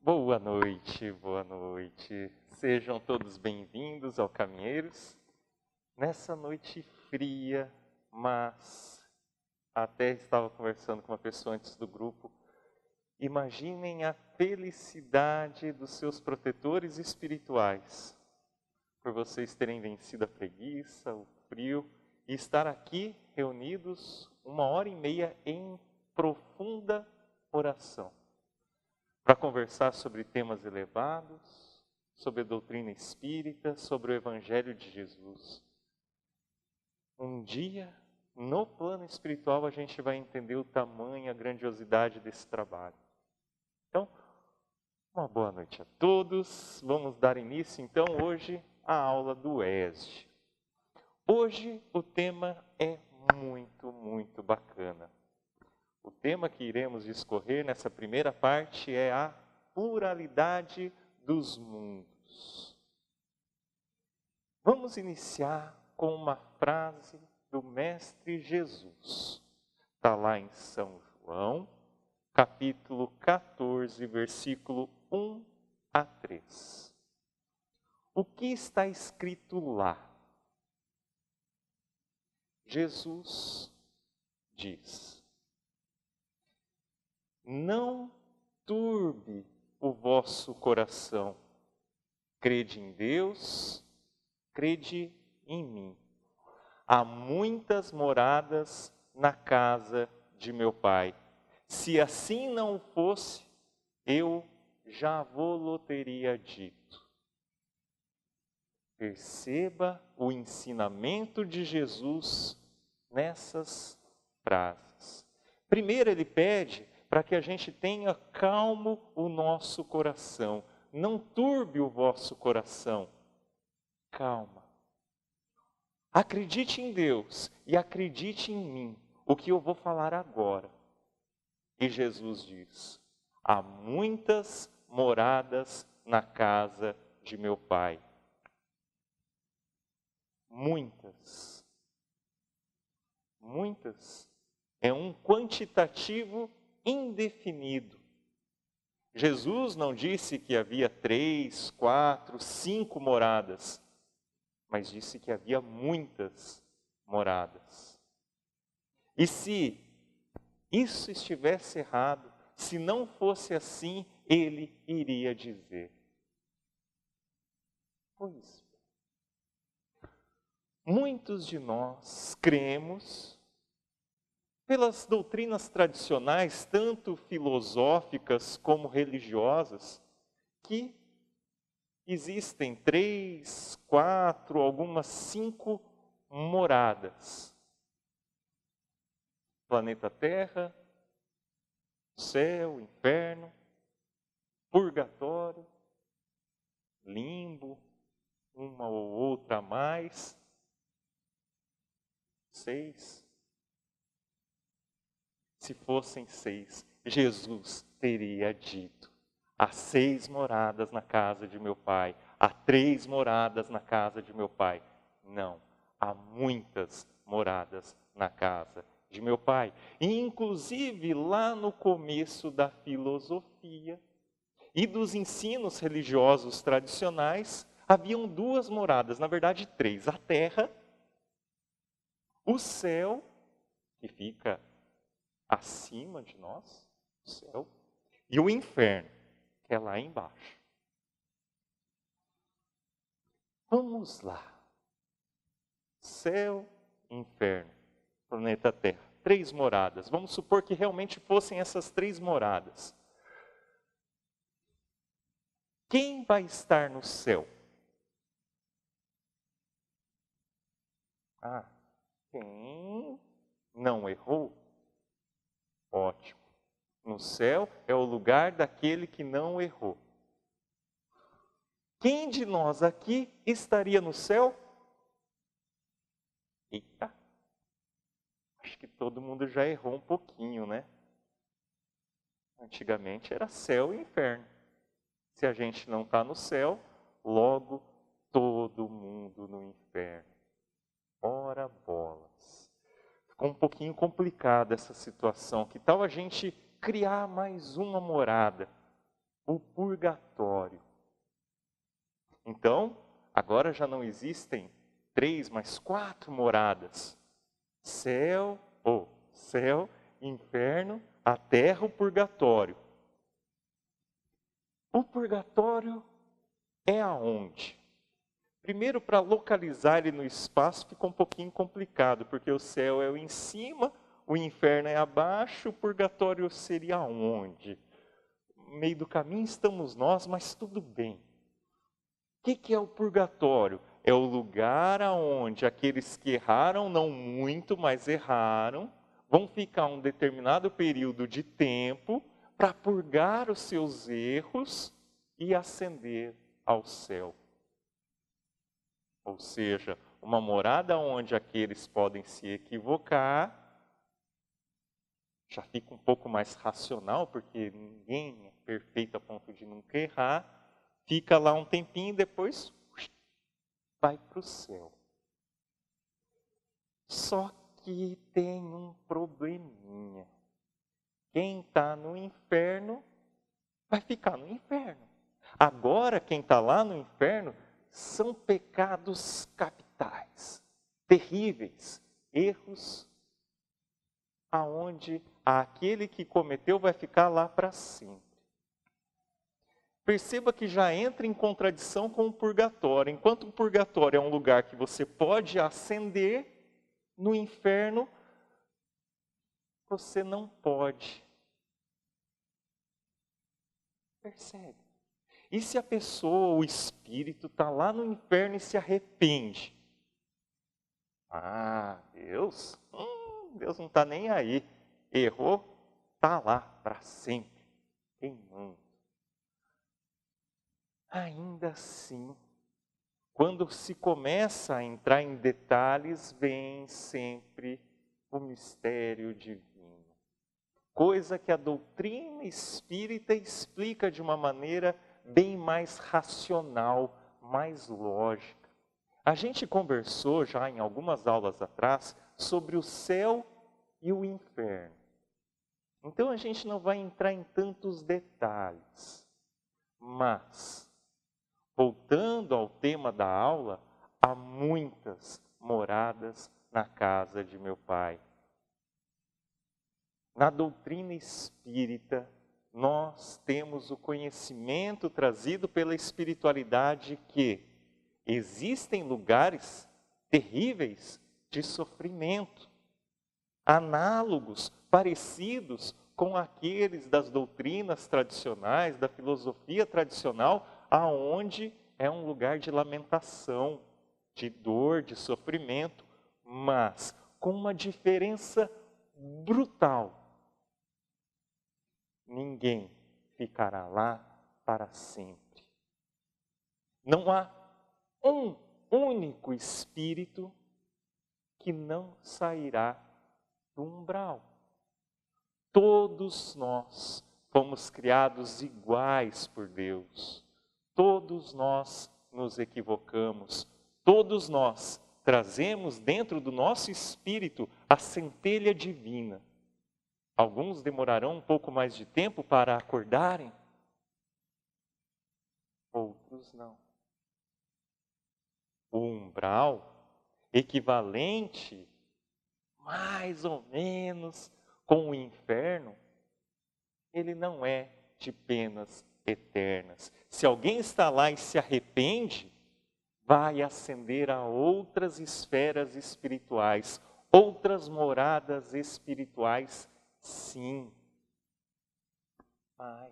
Boa noite, boa noite. Sejam todos bem-vindos ao Caminheiros. Nessa noite fria, mas até estava conversando com uma pessoa antes do grupo. Imaginem a felicidade dos seus protetores espirituais por vocês terem vencido a preguiça, o frio e estar aqui reunidos 1h30 em profunda oração. Para conversar sobre temas elevados, sobre a doutrina espírita, sobre o Evangelho de Jesus. Um dia, no plano espiritual, a gente vai entender o tamanho e a grandiosidade desse trabalho. Então, uma boa noite a todos. Vamos dar início, então, hoje à aula do ESD. Hoje, o tema é muito bacana. O tema que iremos discorrer nessa primeira parte é a pluralidade dos mundos. Vamos iniciar com uma frase do Mestre Jesus. Está lá em São João, capítulo 14, versículo 1 a 3. O que está escrito lá? Jesus diz: não turbe o vosso coração. Crede em Deus, crede em mim. Há muitas moradas na casa de meu Pai. Se assim não fosse, eu já vou-lo teria dito. Perceba o ensinamento de Jesus nessas frases. Primeiro, ele pede para que a gente tenha calmo o nosso coração. Não turbe o vosso coração. Calma. Acredite em Deus e acredite em mim, o que eu vou falar agora. E Jesus diz: há muitas moradas na casa de meu Pai. Muitas. Muitas. É um quantitativo indefinido. Jesus não disse que havia 3, 4, 5 moradas, mas disse que havia muitas moradas. E se isso estivesse errado, se não fosse assim, ele iria dizer: pois, muitos de nós cremos pelas doutrinas tradicionais, tanto filosóficas como religiosas, que existem 3, 4, algumas 5 moradas. Planeta Terra, céu, inferno, purgatório, limbo, uma ou outra a mais. 6. Se fossem 6, Jesus teria dito: há 6 moradas na casa de meu Pai, há 3 moradas na casa de meu Pai. Não, há muitas moradas na casa de meu Pai. E inclusive lá no começo da filosofia e dos ensinos religiosos tradicionais, haviam 2 moradas, na verdade 3. A terra, o céu, que fica acima de nós, o céu, e o inferno, que é lá embaixo. Vamos lá. Céu, inferno, planeta Terra. 3 moradas. Vamos supor que realmente fossem essas 3 moradas. Quem vai estar no céu? Quem não errou? Ótimo. No céu é o lugar daquele que não errou. Quem de nós aqui estaria no céu? Eita, acho que todo mundo já errou um pouquinho, né? Antigamente era céu e inferno. Se a gente não está no céu, logo todo mundo no inferno. Ora bolas. Ficou um pouquinho complicada essa situação. Que tal a gente criar mais uma morada? o purgatório. Então, agora já não existem 3, mas 4 moradas. Céu, inferno, a terra, o purgatório. O purgatório é aonde? Primeiro, para localizar ele no espaço fica um pouquinho complicado, porque o céu é o em cima, o inferno é abaixo, o purgatório seria onde? No meio do caminho estamos nós, mas tudo bem. O que é o purgatório? É o lugar onde aqueles que erraram, não muito, mas erraram, vão ficar um determinado período de tempo para purgar os seus erros e ascender ao céu. Ou seja, uma morada onde aqueles podem se equivocar, já fica um pouco mais racional, porque ninguém é perfeito a ponto de nunca errar, fica lá um tempinho e depois vai para o céu. Só que tem um probleminha. Quem está no inferno vai ficar no inferno. Agora, quem está lá no inferno são pecados capitais, terríveis, erros, aonde aquele que cometeu vai ficar lá para sempre. Perceba que já entra em contradição com o purgatório. Enquanto o purgatório é um lugar que você pode ascender, no inferno você não pode. Percebe? E se a pessoa, o espírito, está lá no inferno e se arrepende? Ah, Deus não está nem aí. Errou, está lá para sempre, queimando. Ainda assim, quando se começa a entrar em detalhes, vem sempre o mistério divino. Coisa que a doutrina espírita explica de uma maneira bem mais racional, mais lógica. A gente conversou já em algumas aulas atrás sobre o céu e o inferno. Então a gente não vai entrar em tantos detalhes. Mas, voltando ao tema da aula, há muitas moradas na casa de meu Pai. Na doutrina espírita, nós temos o conhecimento trazido pela espiritualidade que existem lugares terríveis de sofrimento, análogos, parecidos com aqueles das doutrinas tradicionais, da filosofia tradicional, aonde é um lugar de lamentação, de dor, de sofrimento, mas com uma diferença brutal. Ninguém ficará lá para sempre. Não há um único espírito que não sairá do umbral. Todos nós fomos criados iguais por Deus. Todos nós nos equivocamos. Todos nós trazemos dentro do nosso espírito a centelha divina. Alguns demorarão um pouco mais de tempo para acordarem, outros não. O umbral, equivalente, mais ou menos, com o inferno, ele não é de penas eternas. Se alguém está lá e se arrepende, vai ascender a outras esferas espirituais, outras moradas espirituais, sim. Pai.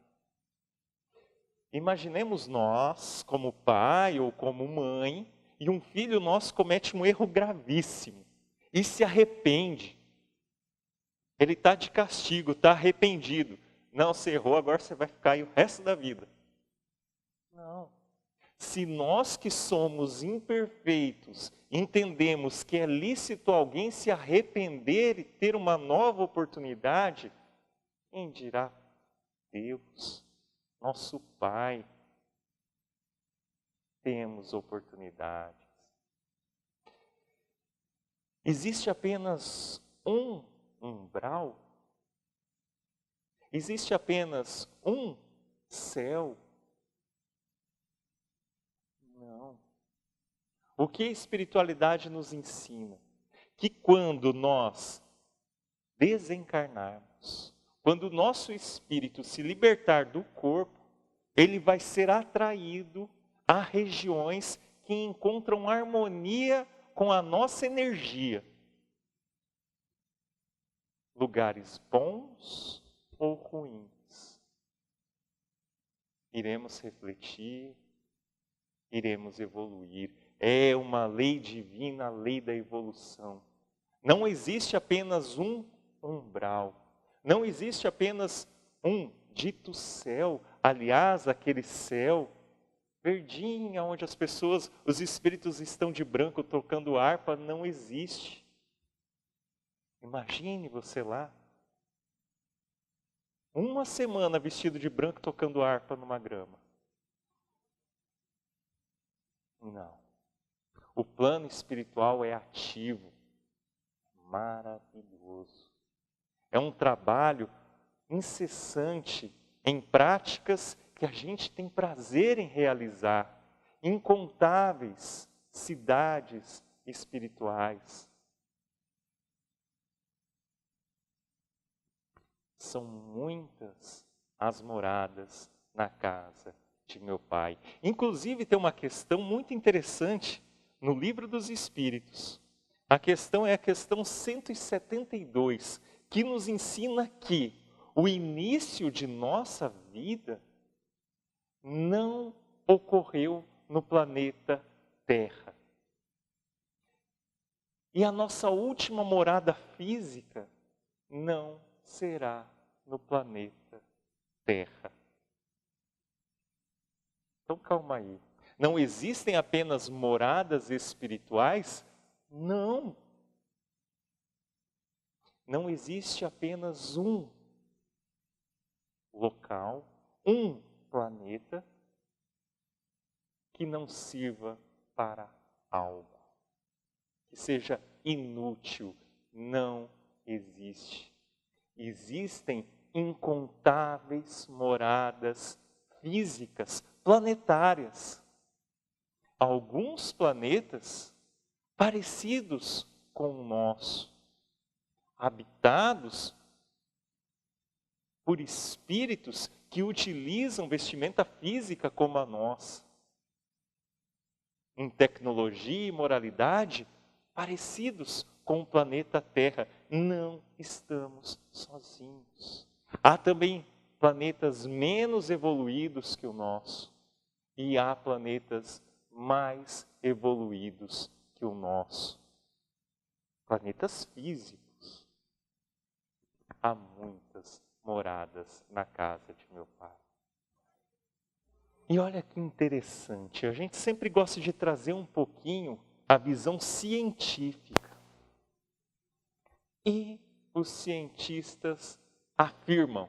Imaginemos nós, como pai ou como mãe, e um filho nosso comete um erro gravíssimo e se arrepende. Ele está de castigo, está arrependido. Não, você errou, agora você vai ficar aí o resto da vida. Não. Se nós que somos imperfeitos entendemos que é lícito alguém se arrepender e ter uma nova oportunidade, quem dirá Deus, nosso Pai? Temos oportunidades. Existe apenas um umbral? Existe apenas um céu. Não. O que a espiritualidade nos ensina? Que quando nós desencarnarmos, quando o nosso espírito se libertar do corpo, ele vai ser atraído a regiões que encontram harmonia com a nossa energia. Lugares bons ou ruins. Iremos refletir, iremos evoluir. É uma lei divina, a lei da evolução. Não existe apenas um umbral. Não existe apenas um dito céu. Aliás, aquele céu verdinho, onde as pessoas, os espíritos estão de branco tocando harpa, não existe. Imagine você lá. Uma semana vestido de branco tocando harpa numa grama. Não. O plano espiritual é ativo, maravilhoso. É um trabalho incessante em práticas que a gente tem prazer em realizar. Incontáveis cidades espirituais. São muitas as moradas na casa de meu Pai. Inclusive tem uma questão muito interessante no Livro dos Espíritos. A questão é a questão 172, que nos ensina que o início de nossa vida não ocorreu no planeta Terra. E a nossa última morada física não será no planeta Terra. Então calma aí. Não existem apenas moradas espirituais? Não. Não existe apenas um local, um planeta que não sirva para algo, que seja inútil. Não existe. Existem incontáveis moradas físicas, planetárias. Alguns planetas parecidos com o nosso, habitados por espíritos que utilizam vestimenta física como a nossa. Em tecnologia e moralidade, parecidos com o planeta Terra. Não estamos sozinhos. Há também planetas menos evoluídos que o nosso. E há planetas mais evoluídos que o nosso. Planetas físicos. Há muitas moradas na casa de meu Pai. E olha que interessante, a gente sempre gosta de trazer um pouquinho a visão científica. E os cientistas afirmam,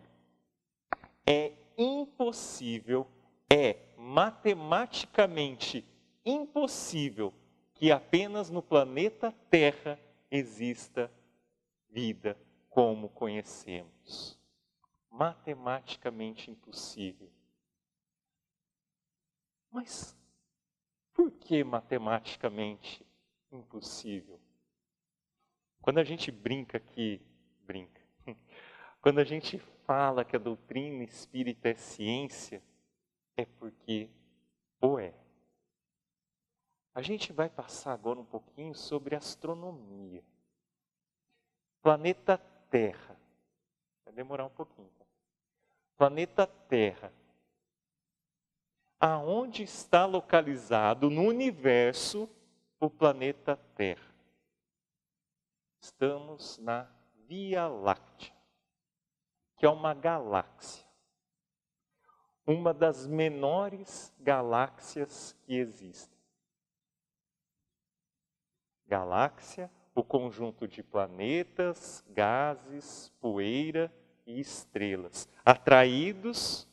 é impossível, é matematicamente impossível que apenas no planeta Terra exista vida como conhecemos. Matematicamente impossível. Mas por que matematicamente impossível? Quando a gente quando a gente fala que a doutrina espírita é ciência, é porque o é. A gente vai passar agora um pouquinho sobre astronomia. Planeta Terra. Vai demorar um pouquinho. Tá? Planeta Terra. Aonde está localizado no universo o planeta Terra? Estamos na Via Láctea, que é uma galáxia. Uma das menores galáxias que existem. Galáxia, o conjunto de planetas, gases, poeira e estrelas, atraídos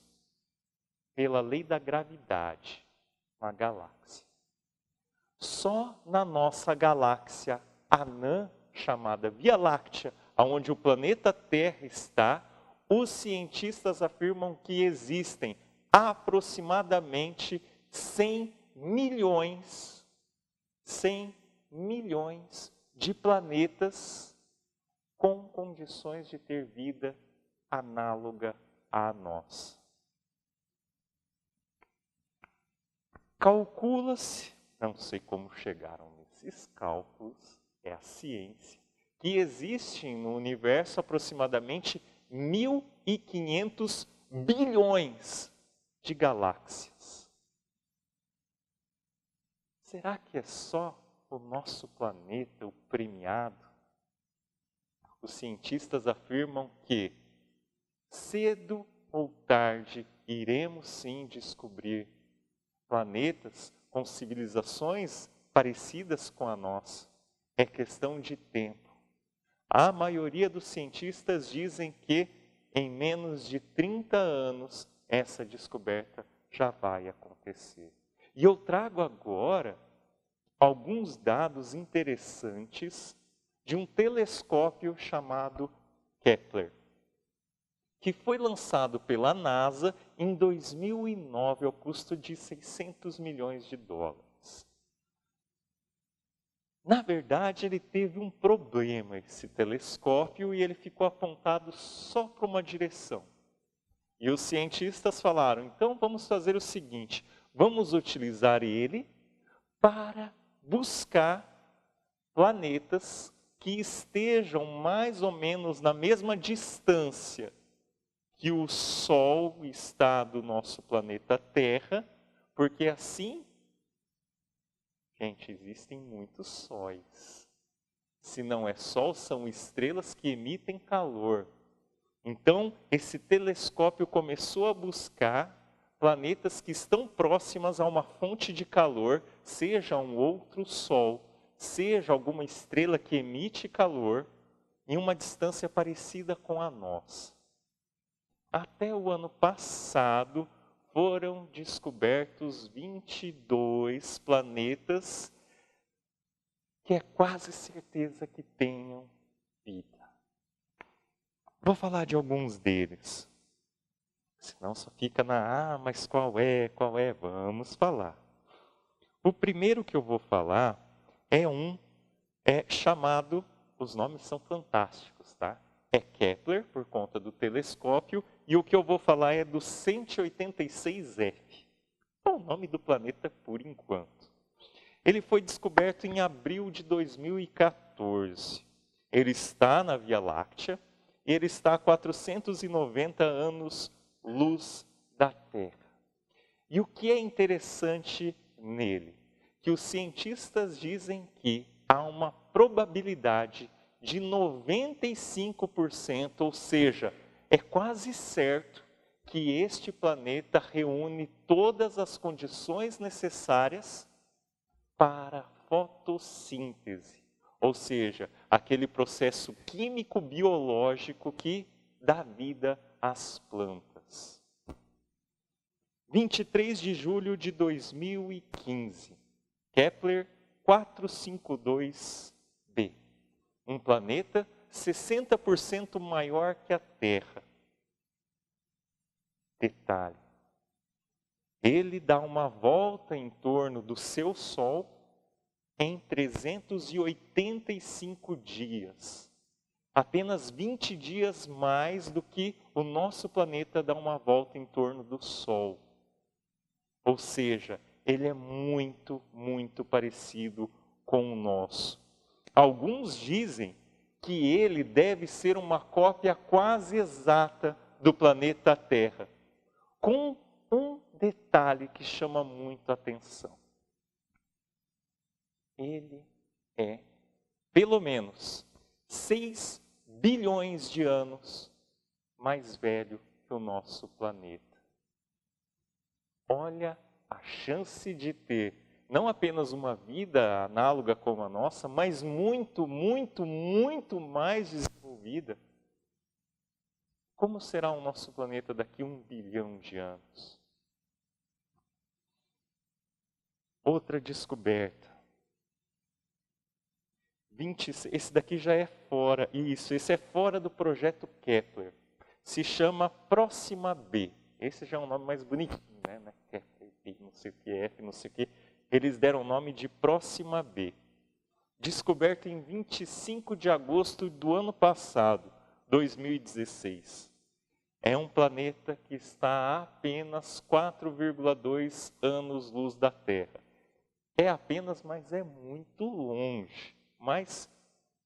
pela lei da gravidade, uma galáxia. Só na nossa galáxia anã, chamada Via Láctea, onde o planeta Terra está, os cientistas afirmam que existem aproximadamente 100 milhões de planetas com condições de ter vida análoga a nós. Calcula-se, não sei como chegaram nesses cálculos, é a ciência, que existem no universo aproximadamente 1.500 bilhões de galáxias. Será que é só o nosso planeta o premiado? Os cientistas afirmam que cedo ou tarde iremos sim descobrir planetas com civilizações parecidas com a nossa. É questão de tempo. A maioria dos cientistas dizem que em menos de 30 anos essa descoberta já vai acontecer. E eu trago agora alguns dados interessantes de um telescópio chamado Kepler, que foi lançado pela NASA em 2009 ao custo de 600 milhões de dólares. Na verdade, ele teve um problema, esse telescópio, e ele ficou apontado só para uma direção. E os cientistas falaram, então vamos fazer o seguinte, vamos utilizar ele para buscar planetas que estejam mais ou menos na mesma distância que o Sol está do nosso planeta Terra, porque assim, gente, existem muitos sóis. Se não é Sol, são estrelas que emitem calor. Então, esse telescópio começou a buscar planetas que estão próximas a uma fonte de calor, seja um outro Sol, seja alguma estrela que emite calor, em uma distância parecida com a nossa. Até o ano passado, foram descobertos 22 planetas que é quase certeza que tenham vida. Vou falar de alguns deles. Senão só fica mas qual é? Vamos falar. O primeiro que eu vou falar é chamado, os nomes são fantásticos, tá? É Kepler, por conta do telescópio, e o que eu vou falar é do 186F. É o nome do planeta por enquanto. Ele foi descoberto em abril de 2014. Ele está na Via Láctea e ele está a 490 anos-luz da Terra. E o que é interessante nele? Que os cientistas dizem que há uma probabilidade de 95%, ou seja, é quase certo que este planeta reúne todas as condições necessárias para fotossíntese, ou seja, aquele processo químico-biológico que dá vida às plantas. 23 de julho de 2015, Kepler 452b. Um planeta 60% maior que a Terra. Detalhe, ele dá uma volta em torno do seu Sol em 385 dias. Apenas 20 dias mais do que o nosso planeta dá uma volta em torno do Sol. Ou seja, ele é muito, muito parecido com o nosso. Alguns dizem que ele deve ser uma cópia quase exata do planeta Terra, com um detalhe que chama muito a atenção. Ele é, pelo menos, 6 bilhões de anos mais velho que o nosso planeta. Olha a chance de ter não apenas uma vida análoga como a nossa, mas muito, muito, muito mais desenvolvida. Como será o nosso planeta daqui a 1 bilhão de anos? Outra descoberta. Esse daqui já é fora, esse é fora do projeto Kepler. Se chama Próxima B. Esse já é um nome mais bonitinho, né? Kepler, não sei o que, F, não sei o que. Eles deram o nome de Próxima B. Descoberto em 25 de agosto do ano passado, 2016. É um planeta que está a apenas 4,2 anos-luz da Terra. É apenas, mas é muito longe. Mas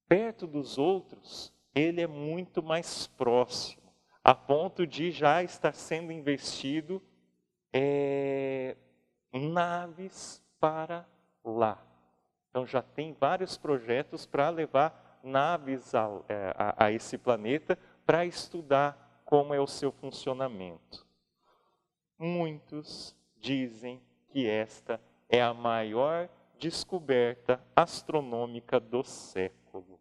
perto dos outros, ele é muito mais próximo, a ponto de já estar sendo investido naves para lá. Então já tem vários projetos para levar naves a esse planeta para estudar como é o seu funcionamento. Muitos dizem que esta é a maior descoberta astronômica do século.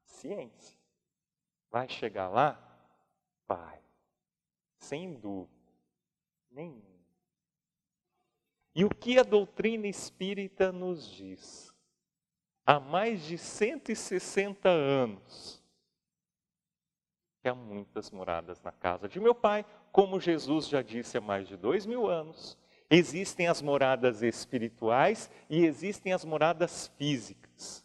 Ciência. Vai chegar lá? Vai. Sem dúvida nenhuma. E o que a doutrina espírita nos diz? Há mais de 160 anos que há muitas moradas na casa de meu pai, como Jesus já disse há mais de 2000 anos. Existem as moradas espirituais e existem as moradas físicas.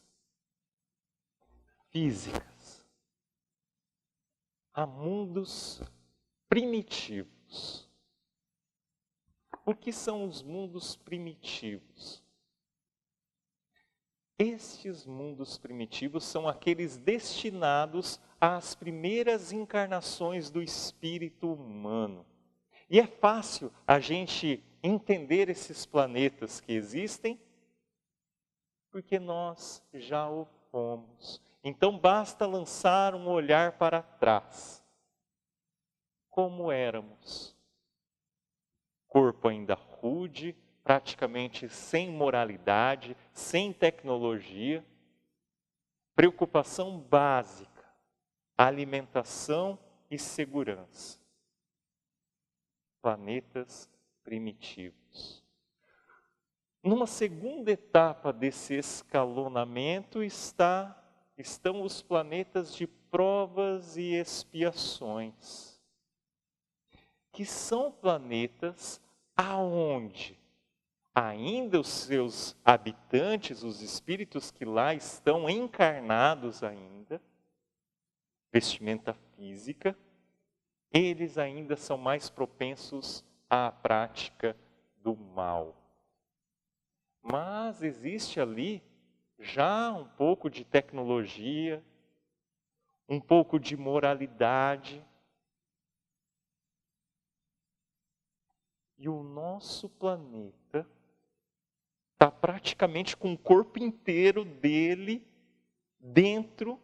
Há mundos primitivos. O que são os mundos primitivos? Estes mundos primitivos são aqueles destinados às primeiras encarnações do espírito humano. E é fácil a gente entender esses planetas que existem, porque nós já o fomos. Então basta lançar um olhar para trás. Como éramos? Corpo ainda rude, praticamente sem moralidade, sem tecnologia. Preocupação básica, alimentação e segurança. Planetas primitivos. Numa segunda etapa desse escalonamento estão os planetas de provas e expiações, que são planetas aonde ainda os seus habitantes, os espíritos que lá estão encarnados ainda, vestimenta física, eles ainda são mais propensos à prática do mal. Mas existe ali já um pouco de tecnologia, um pouco de moralidade. E o nosso planeta está praticamente com o corpo inteiro dele dentro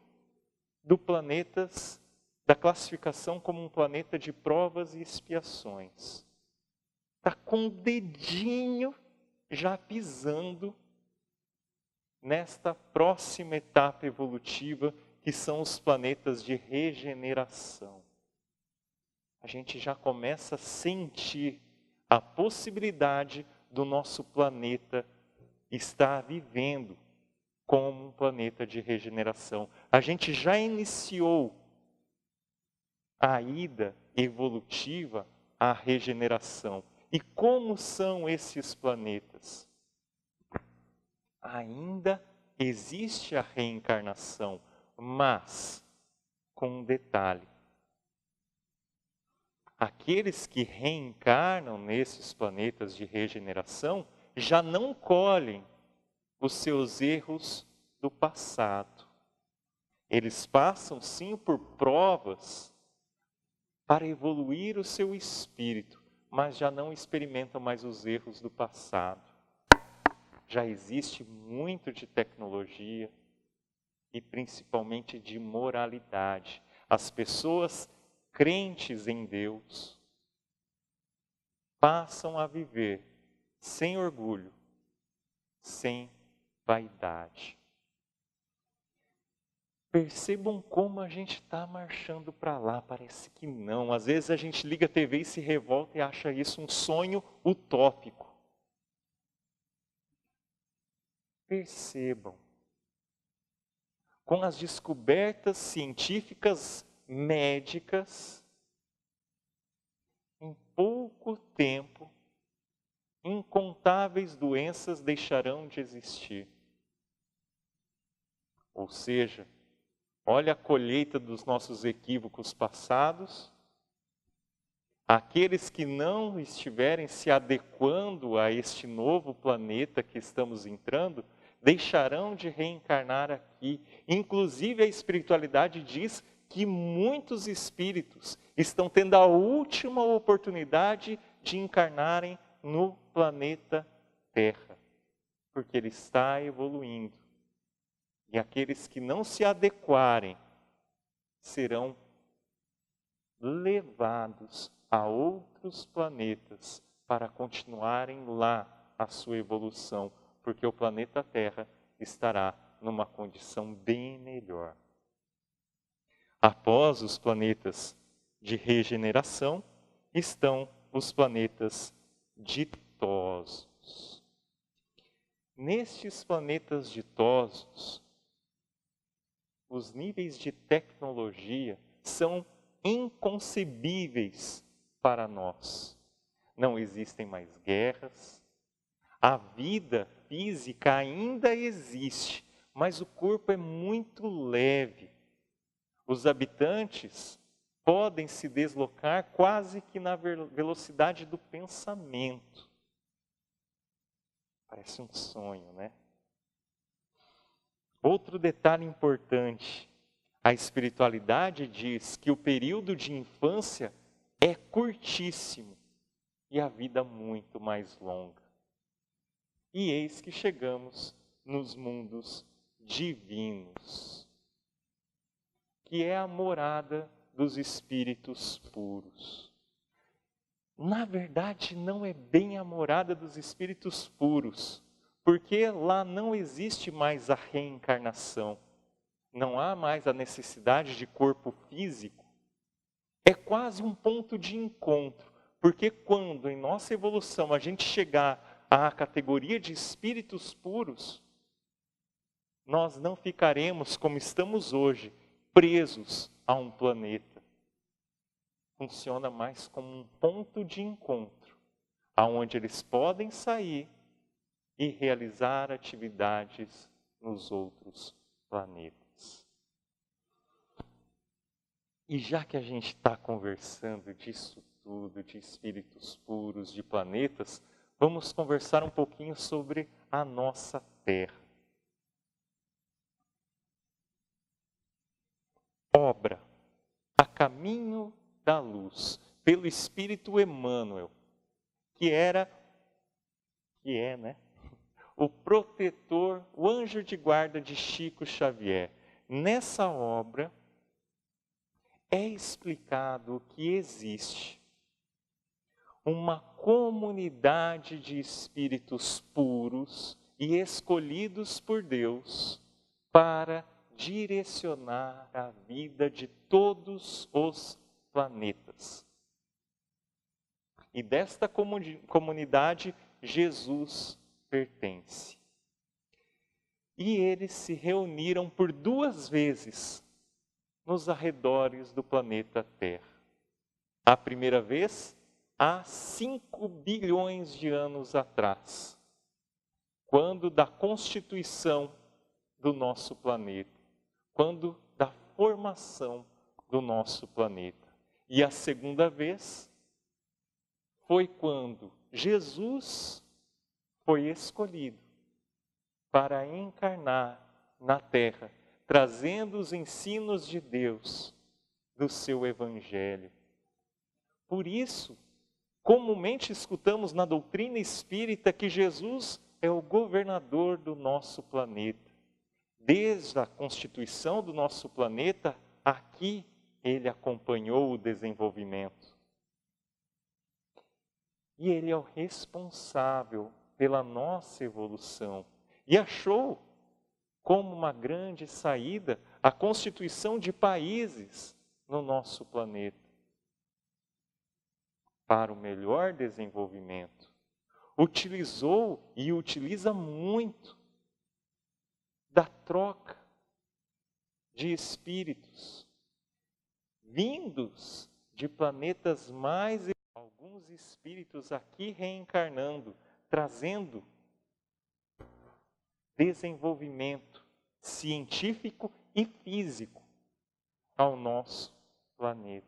do planetas, da classificação como um planeta de provas e expiações. Está com o dedinho já pisando nesta próxima etapa evolutiva, que são os planetas de regeneração. A gente já começa a sentir a possibilidade do nosso planeta estar vivendo como um planeta de regeneração. A gente já iniciou a ida evolutiva à regeneração. E como são esses planetas? Ainda existe a reencarnação, mas com um detalhe. Aqueles que reencarnam nesses planetas de regeneração já não colhem os seus erros do passado. Eles passam sim por provas para evoluir o seu espírito, mas já não experimentam mais os erros do passado. Já existe muito de tecnologia e principalmente de moralidade. As pessoas crentes em Deus passam a viver sem orgulho, sem vaidade. Percebam como a gente está marchando para lá, parece que não. Às vezes a gente liga a TV e se revolta e acha isso um sonho utópico. Percebam, com as descobertas científicas médicas, em pouco tempo, incontáveis doenças deixarão de existir. Ou seja, olha a colheita dos nossos equívocos passados. Aqueles que não estiverem se adequando a este novo planeta que estamos entrando, deixarão de reencarnar aqui. Inclusive, a espiritualidade diz que muitos espíritos estão tendo a última oportunidade de encarnarem no planeta Terra, porque ele está evoluindo. E aqueles que não se adequarem serão levados a outros planetas para continuarem lá a sua evolução, porque o planeta Terra estará numa condição bem melhor. Após os planetas de regeneração, estão os planetas ditosos. Nestes planetas ditosos, os níveis de tecnologia são inconcebíveis para nós. Não existem mais guerras, a vida física ainda existe, mas o corpo é muito leve. Os habitantes podem se deslocar quase que na velocidade do pensamento. Parece um sonho, né? Outro detalhe importante, a espiritualidade diz que o período de infância é curtíssimo e a vida muito mais longa. E eis que chegamos nos mundos divinos, que é a morada dos espíritos puros. Na verdade, não é bem a morada dos espíritos puros, porque lá não existe mais a reencarnação. Não há mais a necessidade de corpo físico. É quase um ponto de encontro, porque quando em nossa evolução a gente chegar à categoria de espíritos puros, nós não ficaremos como estamos hoje, presos a um planeta. Funciona mais como um ponto de encontro, aonde eles podem sair e realizar atividades nos outros planetas. E já que a gente está conversando disso tudo, de espíritos puros, de planetas, vamos conversar um pouquinho sobre a nossa Terra. Obra a caminho da luz, pelo Espírito Emmanuel, que é, né? O protetor, o anjo de guarda de Chico Xavier. Nessa obra é explicado que existe uma comunidade de espíritos puros e escolhidos por Deus para direcionar a vida de todos os planetas. E desta comunidade, Jesus pertence. E eles se reuniram por 2 vezes nos arredores do planeta Terra. A primeira vez, há 5 bilhões de anos atrás, quando da constituição do nosso planeta, quando da formação do nosso planeta. E a segunda vez foi quando Jesus foi escolhido para encarnar na Terra, trazendo os ensinos de Deus, do seu Evangelho. Por isso, comumente escutamos na doutrina espírita que Jesus é o governador do nosso planeta. Desde a constituição do nosso planeta, aqui ele acompanhou o desenvolvimento. E ele é o responsável pela nossa evolução. E achou como uma grande saída a constituição de países no nosso planeta, para o melhor desenvolvimento. Utilizou e utiliza muito da troca de espíritos vindos de planetas mais temos espíritos aqui reencarnando, trazendo desenvolvimento científico e físico ao nosso planeta.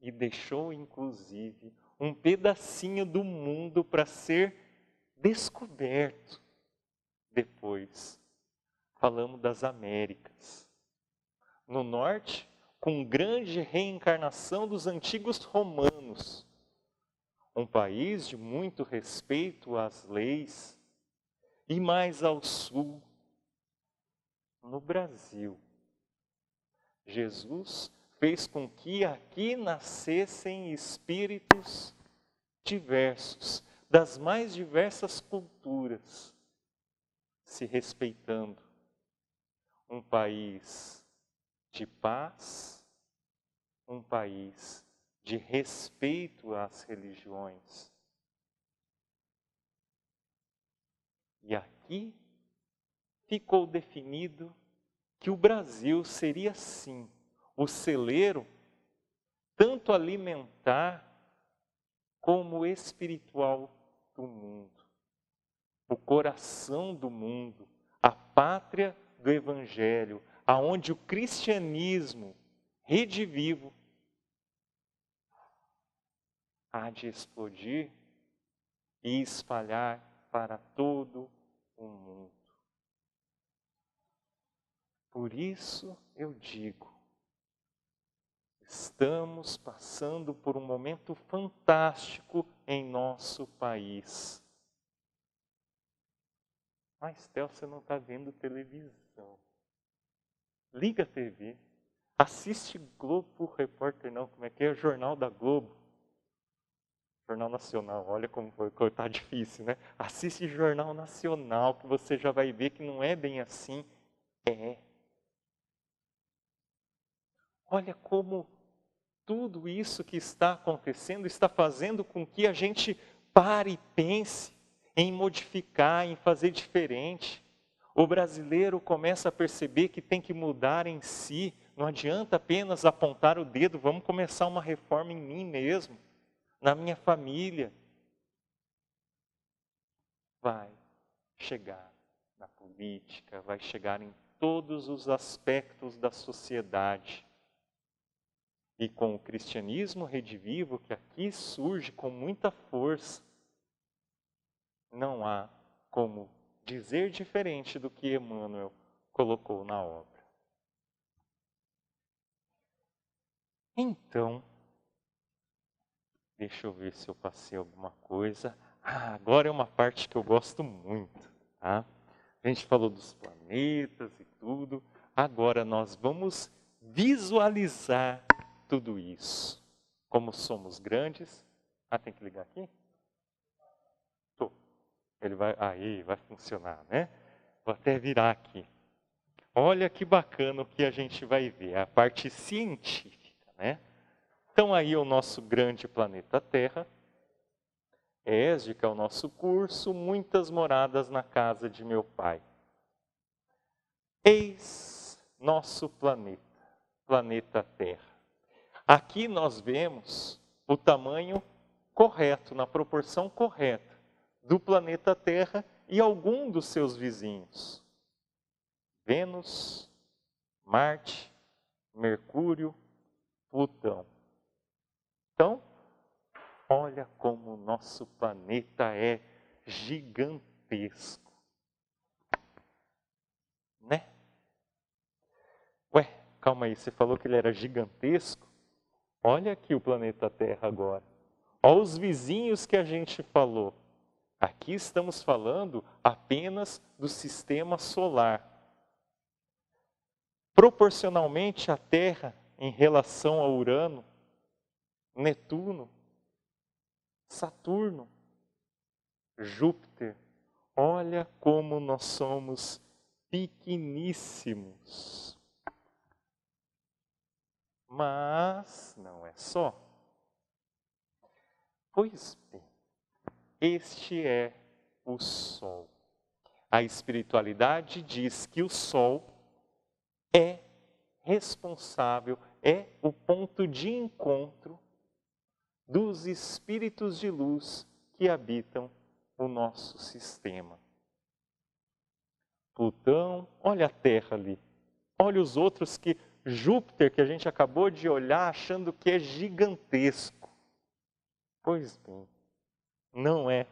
E deixou, inclusive, um pedacinho do mundo para ser descoberto depois. Falamos das Américas. No norte, com grande reencarnação dos antigos romanos. Um país de muito respeito às leis. E mais ao sul, no Brasil, Jesus fez com que aqui nascessem espíritos diversos, das mais diversas culturas, se respeitando. Um país de paz, um país de respeito às religiões. E aqui ficou definido que o Brasil seria, sim, o celeiro, tanto alimentar como espiritual do mundo. O coração do mundo, a pátria do Evangelho, aonde o cristianismo, rede vivo, há de explodir e espalhar para todo o mundo. Por isso eu digo, estamos passando por um momento fantástico em nosso país. Mas, Theo, você não está vendo televisão. Liga a TV, assiste Globo Repórter, não, como é que é? O Jornal da Globo. Jornal Nacional, olha como está difícil, né? Assiste Jornal Nacional, que você já vai ver que não é bem assim. É. Olha como tudo isso que está acontecendo está fazendo com que a gente pare e pense em modificar, em fazer diferente. O brasileiro começa a perceber que tem que mudar em si. Não adianta apenas apontar o dedo, vamos começar uma reforma em mim mesmo, na minha família. Vai chegar na política, vai chegar em todos os aspectos da sociedade. E com o cristianismo redivivo, que aqui surge com muita força, não há como dizer diferente do que Emmanuel colocou na obra. Então, deixa eu ver se eu passei alguma coisa. Agora é uma parte que eu gosto muito, tá? A gente falou dos planetas e tudo. Agora nós vamos visualizar tudo isso. Como somos grandes. Tem que ligar aqui? Tô. Ele vai funcionar, né? Vou até virar aqui. Olha que bacana o que a gente vai ver, a parte científica, né? Então aí o nosso grande planeta Terra, Ésdica é o nosso curso, muitas moradas na casa de meu pai. Eis nosso planeta, planeta Terra. Aqui nós vemos o tamanho correto, na proporção correta, do planeta Terra e algum dos seus vizinhos. Vênus, Marte, Mercúrio, Plutão. Então, olha como o nosso planeta é gigantesco. Né? Ué, calma aí, você falou que ele era gigantesco? Olha aqui o planeta Terra agora. Olha os vizinhos que a gente falou. Aqui estamos falando apenas do sistema solar. Proporcionalmente a Terra em relação a Urano, Netuno, Saturno, Júpiter. Olha como nós somos pequeníssimos. Mas não é só. Pois bem, este é o Sol. A espiritualidade diz que o Sol é responsável, é o ponto de encontro dos espíritos de luz que habitam o nosso sistema. Plutão, olha a Terra ali. Olha os outros que Júpiter, que a gente acabou de olhar achando que é gigantesco. Pois bem, não é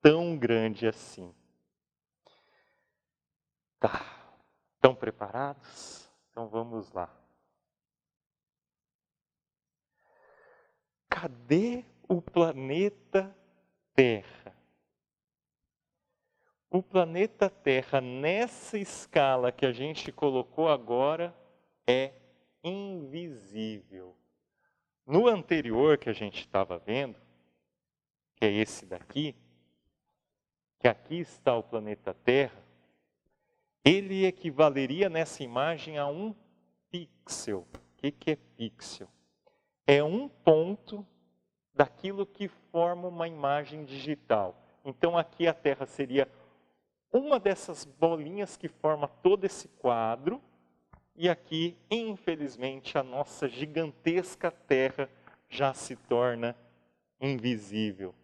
tão grande assim. Tá, estão preparados? Então vamos lá. Cadê o planeta Terra? O planeta Terra, nessa escala que a gente colocou agora, é invisível. No anterior que a gente estava vendo, que é esse daqui, que aqui está o planeta Terra, ele equivaleria nessa imagem a um pixel. O que é pixel? É um ponto daquilo que forma uma imagem digital. Então aqui a Terra seria uma dessas bolinhas que forma todo esse quadro, e aqui, infelizmente, a nossa gigantesca Terra já se torna invisível.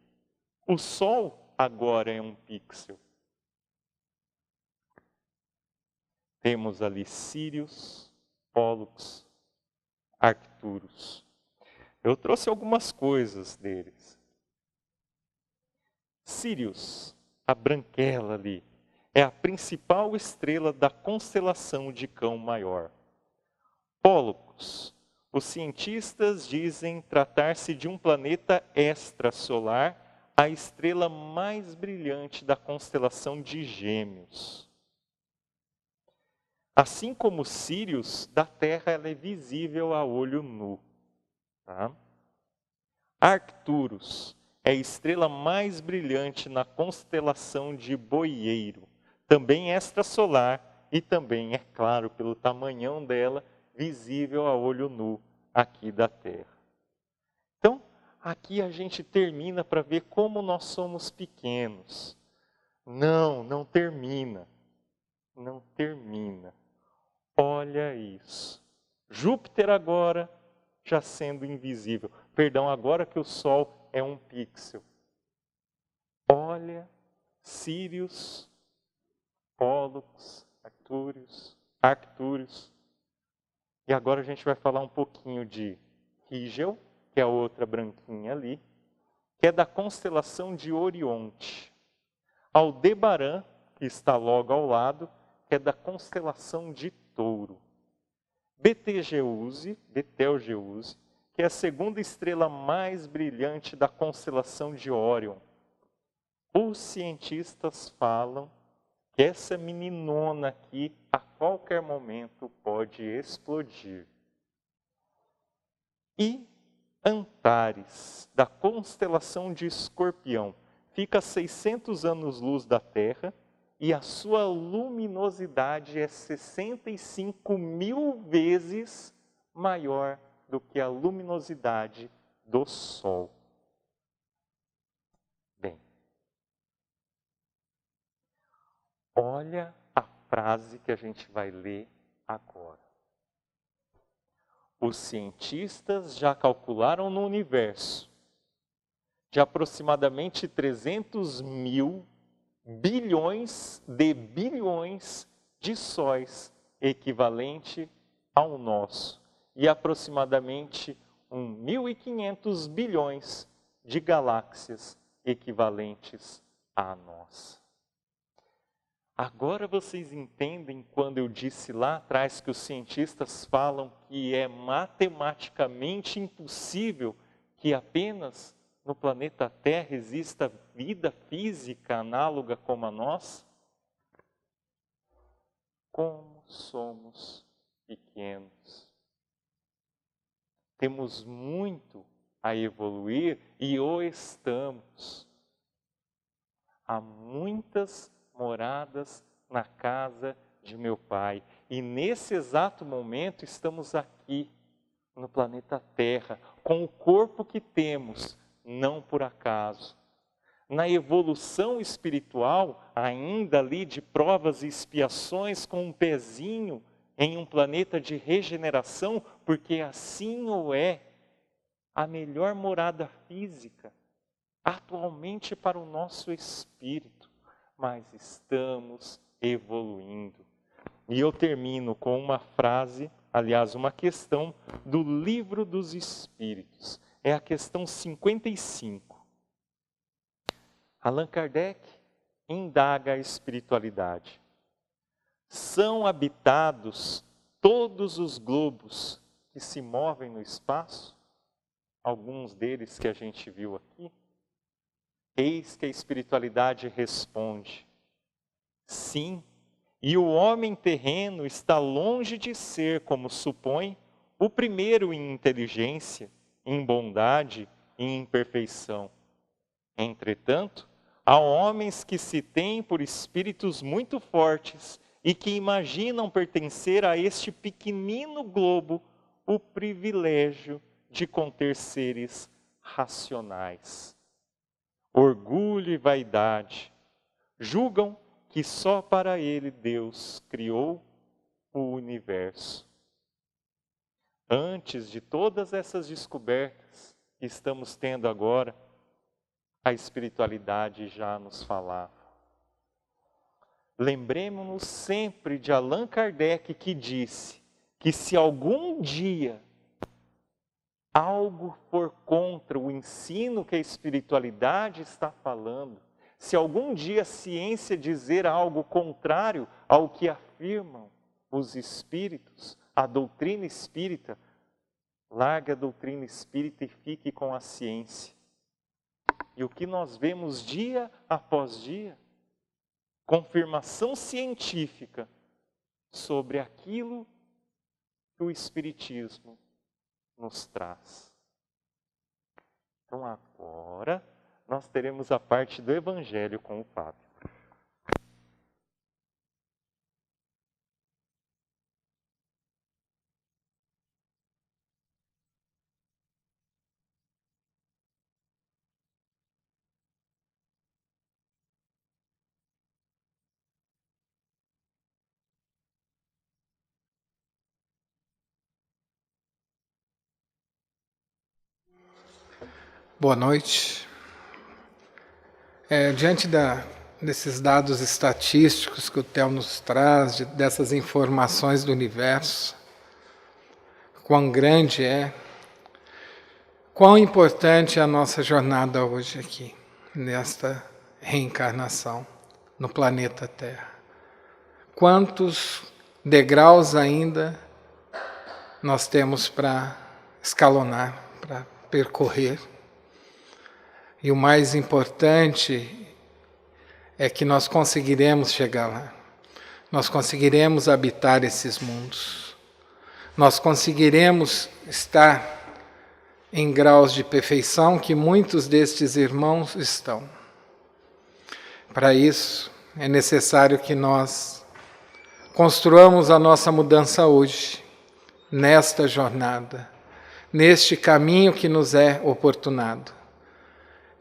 O Sol agora é um pixel. Temos ali Sírius, Pólux, Arcturus. Eu trouxe algumas coisas deles. Sírius, a branquela ali, é a principal estrela da constelação de Cão Maior. Pólux, os cientistas dizem tratar-se de um planeta extrasolar, a estrela mais brilhante da constelação de Gêmeos. Assim como Sírius, da Terra ela é visível a olho nu. Tá? Arcturus é a estrela mais brilhante na constelação de Boieiro, também extrasolar e também, é claro, pelo tamanhão dela, visível a olho nu aqui da Terra. Então, aqui a gente termina para ver como nós somos pequenos. Não termina. Não termina. Olha isso. Júpiter agora já sendo invisível. Perdão, agora que o Sol é um pixel. Olha, Sírius, Pólux, Arcturus. E agora a gente vai falar um pouquinho de Rigel, que é a outra branquinha ali, que é da constelação de Orionte. Aldebaran, que está logo ao lado, que é da constelação de Touro. Betelgeuse, que é a segunda estrela mais brilhante da constelação de Órion. Os cientistas falam que essa meninona aqui, a qualquer momento, pode explodir. E Antares, da constelação de Escorpião, fica a 600 anos-luz da Terra e a sua luminosidade é 65.000 vezes maior do que a luminosidade do Sol. Bem, olha a frase que a gente vai ler agora. Os cientistas já calcularam no universo de aproximadamente 300.000 bilhões de sóis, equivalente ao nosso, e aproximadamente 1.500 bilhões de galáxias equivalentes à nossa. Agora vocês entendem quando eu disse lá atrás que os cientistas falam que é matematicamente impossível que apenas no planeta Terra exista vida física análoga como a nossa? Como somos pequenos. Temos muito a evoluir e o estamos. Há muitas moradas na casa de meu Pai. E nesse exato momento estamos aqui no planeta Terra, com o corpo que temos, não por acaso. Na evolução espiritual, ainda ali de provas e expiações, com um pezinho em um planeta de regeneração, porque assim o é. a melhor morada física atualmente para o nosso espírito, mas estamos evoluindo. E eu termino com uma frase, aliás, uma questão do Livro dos Espíritos. É a questão 55. Allan Kardec indaga a espiritualidade. São habitados todos os globos que se movem no espaço? Alguns deles que a gente viu aqui. Eis que a espiritualidade responde: sim, e o homem terreno está longe de ser, como supõe, o primeiro em inteligência, em bondade e em perfeição. Entretanto, há homens que se têm por espíritos muito fortes e que imaginam pertencer a este pequenino globo o privilégio de conter seres racionais. Orgulho e vaidade julgam que só para ele Deus criou o universo. Antes de todas essas descobertas que estamos tendo agora, a espiritualidade já nos falava. Lembremos-nos sempre de Allan Kardec, que disse que se algum dia algo for contra o ensino que a espiritualidade está falando, se algum dia a ciência dizer algo contrário ao que afirmam os espíritos, a doutrina espírita, largue a doutrina espírita e fique com a ciência. E o que nós vemos dia após dia? Confirmação científica sobre aquilo que o Espiritismo nos traz. Então agora nós teremos a parte do Evangelho com o Fábio. Boa noite. Diante desses dados estatísticos que o Theo nos traz, dessas informações do universo, quão grande é, quão importante é a nossa jornada hoje aqui, nesta reencarnação no planeta Terra. Quantos degraus ainda nós temos para escalonar, para percorrer. E o mais importante é que nós conseguiremos chegar lá. Nós conseguiremos habitar esses mundos. Nós conseguiremos estar em graus de perfeição que muitos destes irmãos estão. Para isso, é necessário que nós construamos a nossa mudança hoje, nesta jornada, neste caminho que nos é oportunado.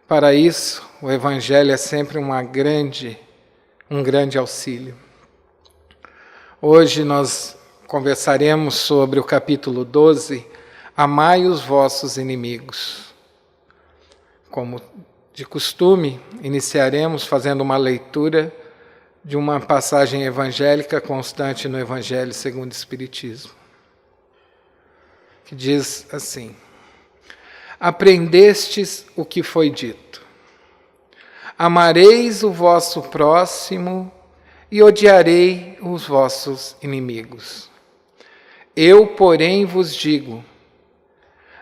Para isso, o Evangelho é sempre um grande auxílio. Hoje nós conversaremos sobre o capítulo 12, Amai os vossos inimigos. Como de costume, iniciaremos fazendo uma leitura de uma passagem evangélica constante no Evangelho segundo o Espiritismo, que diz assim: aprendestes o que foi dito. Amareis o vosso próximo e odiarei os vossos inimigos. Eu, porém, vos digo: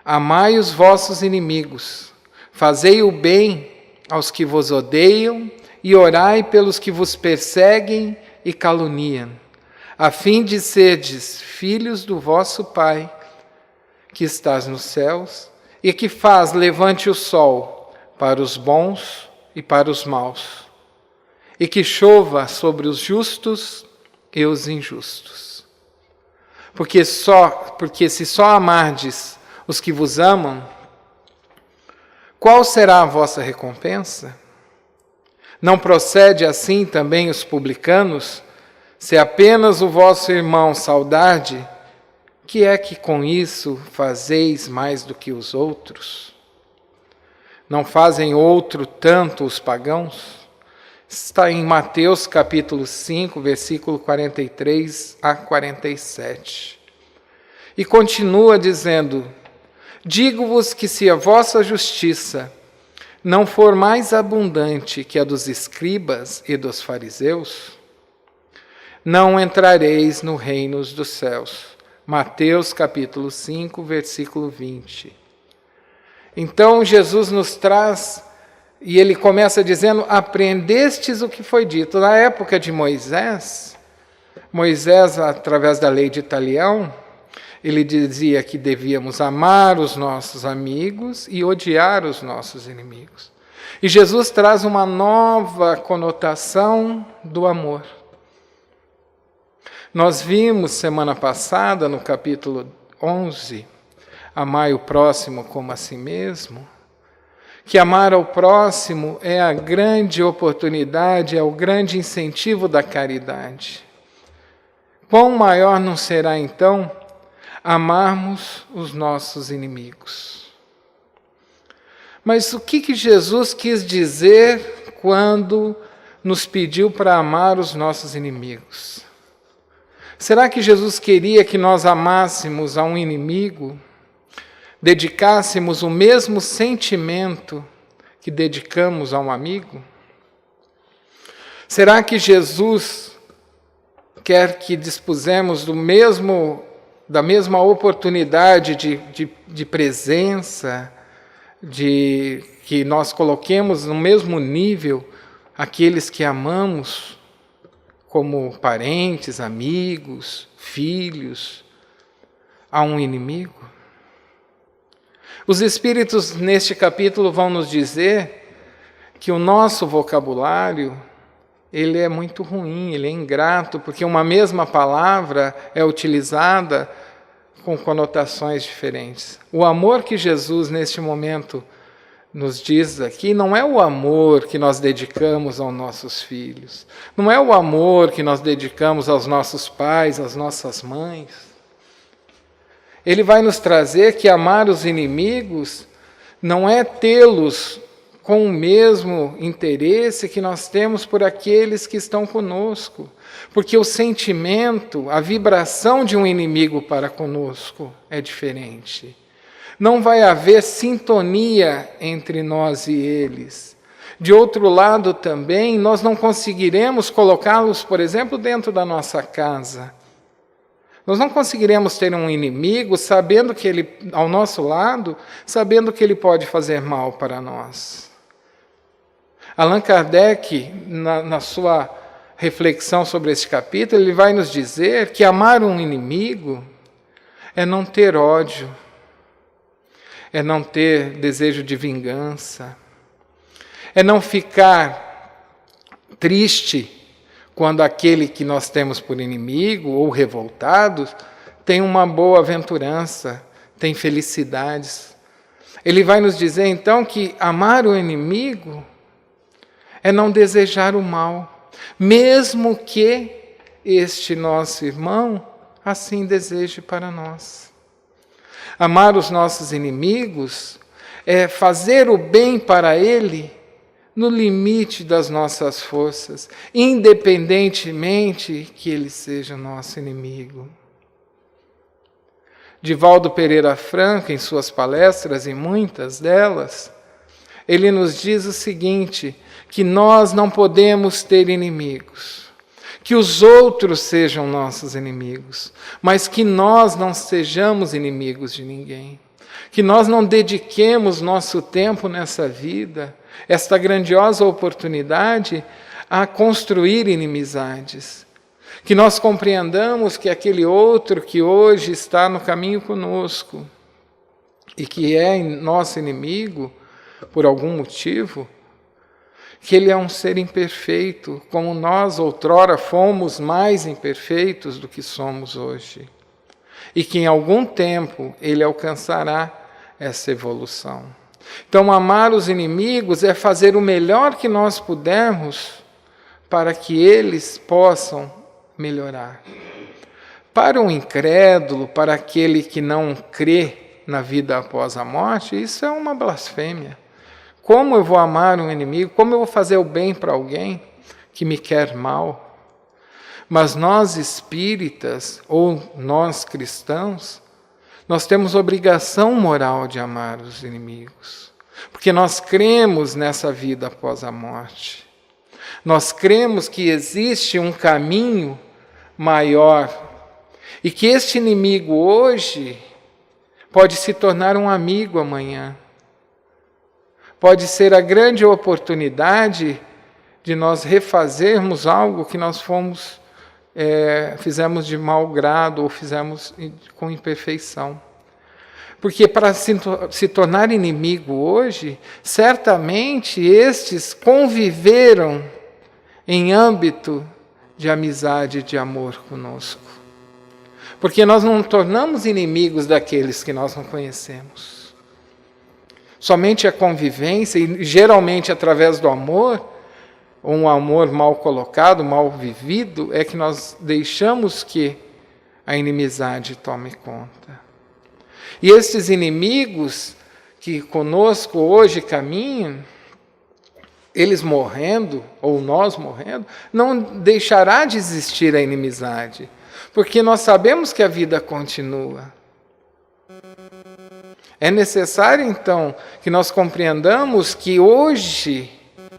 amai os vossos inimigos, fazei o bem aos que vos odeiam e orai pelos que vos perseguem e caluniam, a fim de serdes filhos do vosso Pai, que estás nos céus, e que faz levante o sol para os bons e para os maus, e que chova sobre os justos e os injustos. Porque se só amardes os que vos amam, qual será a vossa recompensa? Não procede assim também os publicanos? Se apenas o vosso irmão saudade, que é que com isso fazeis mais do que os outros? Não fazem outro tanto os pagãos? Está em Mateus capítulo 5, versículo 43 a 47. E continua dizendo: digo-vos que se a vossa justiça não for mais abundante que a dos escribas e dos fariseus, não entrareis no reino dos céus. Mateus capítulo 5, versículo 20. Então Jesus nos traz, e ele começa dizendo: aprendestes o que foi dito. Na época de Moisés, através da lei de Italião, ele dizia que devíamos amar os nossos amigos e odiar os nossos inimigos. E Jesus traz uma nova conotação do amor. Nós vimos semana passada, no capítulo 11, amai o próximo como a si mesmo, que amar ao próximo é a grande oportunidade, é o grande incentivo da caridade. Quão maior não será, então, amarmos os nossos inimigos? Mas o que Jesus quis dizer quando nos pediu para amar os nossos inimigos? Será que Jesus queria que nós amássemos a um inimigo, dedicássemos o mesmo sentimento que dedicamos a um amigo? Será que Jesus quer que dispusemos da mesma oportunidade de presença, de que nós coloquemos no mesmo nível aqueles que amamos, como parentes, amigos, filhos, a um inimigo? Os Espíritos, neste capítulo, vão nos dizer que o nosso vocabulário, ele é muito ruim, ele é ingrato, porque uma mesma palavra é utilizada com conotações diferentes. O amor que Jesus, neste momento, nos diz aqui, não é o amor que nós dedicamos aos nossos filhos, não é o amor que nós dedicamos aos nossos pais, às nossas mães. Ele vai nos trazer que amar os inimigos não é tê-los com o mesmo interesse que nós temos por aqueles que estão conosco, porque o sentimento, a vibração de um inimigo para conosco é diferente. Não vai haver sintonia entre nós e eles. De outro lado também, nós não conseguiremos colocá-los, por exemplo, dentro da nossa casa. Nós não conseguiremos ter um inimigo sabendo que ele, ao nosso lado, sabendo que ele pode fazer mal para nós. Allan Kardec, na sua reflexão sobre este capítulo, ele vai nos dizer que amar um inimigo é não ter ódio, é não ter desejo de vingança, é não ficar triste quando aquele que nós temos por inimigo ou revoltado tem uma boa aventurança, tem felicidades. Ele vai nos dizer então que amar o inimigo é não desejar o mal, mesmo que este nosso irmão assim deseje para nós. Amar os nossos inimigos é fazer o bem para ele no limite das nossas forças, independentemente que ele seja nosso inimigo. Divaldo Pereira Franco, em suas palestras, e muitas delas, ele nos diz o seguinte, que nós não podemos ter inimigos, que os outros sejam nossos inimigos, mas que nós não sejamos inimigos de ninguém, que nós não dediquemos nosso tempo nessa vida, esta grandiosa oportunidade, a construir inimizades, que nós compreendamos que aquele outro que hoje está no caminho conosco e que é nosso inimigo por algum motivo, que ele é um ser imperfeito, como nós outrora fomos mais imperfeitos do que somos hoje. E que em algum tempo ele alcançará essa evolução. Então, amar os inimigos é fazer o melhor que nós pudermos para que eles possam melhorar. Para um incrédulo, para aquele que não crê na vida após a morte, isso é uma blasfêmia. Como eu vou amar um inimigo? Como eu vou fazer o bem para alguém que me quer mal? Mas nós espíritas, ou nós cristãos, nós temos obrigação moral de amar os inimigos, porque nós cremos nessa vida após a morte. Nós cremos que existe um caminho maior e que este inimigo hoje pode se tornar um amigo amanhã. Pode ser a grande oportunidade de nós refazermos algo que nós fizemos de mau grado ou fizemos com imperfeição. Porque para se tornar inimigo hoje, certamente estes conviveram em âmbito de amizade e de amor conosco. Porque nós não tornamos inimigos daqueles que nós não conhecemos. Somente a convivência, e geralmente através do amor, um amor mal colocado, mal vivido, é que nós deixamos que a inimizade tome conta. E esses inimigos que conosco hoje caminham, eles morrendo, ou nós morrendo, não deixará de existir a inimizade, porque nós sabemos que a vida continua. É necessário, então, que nós compreendamos que hoje,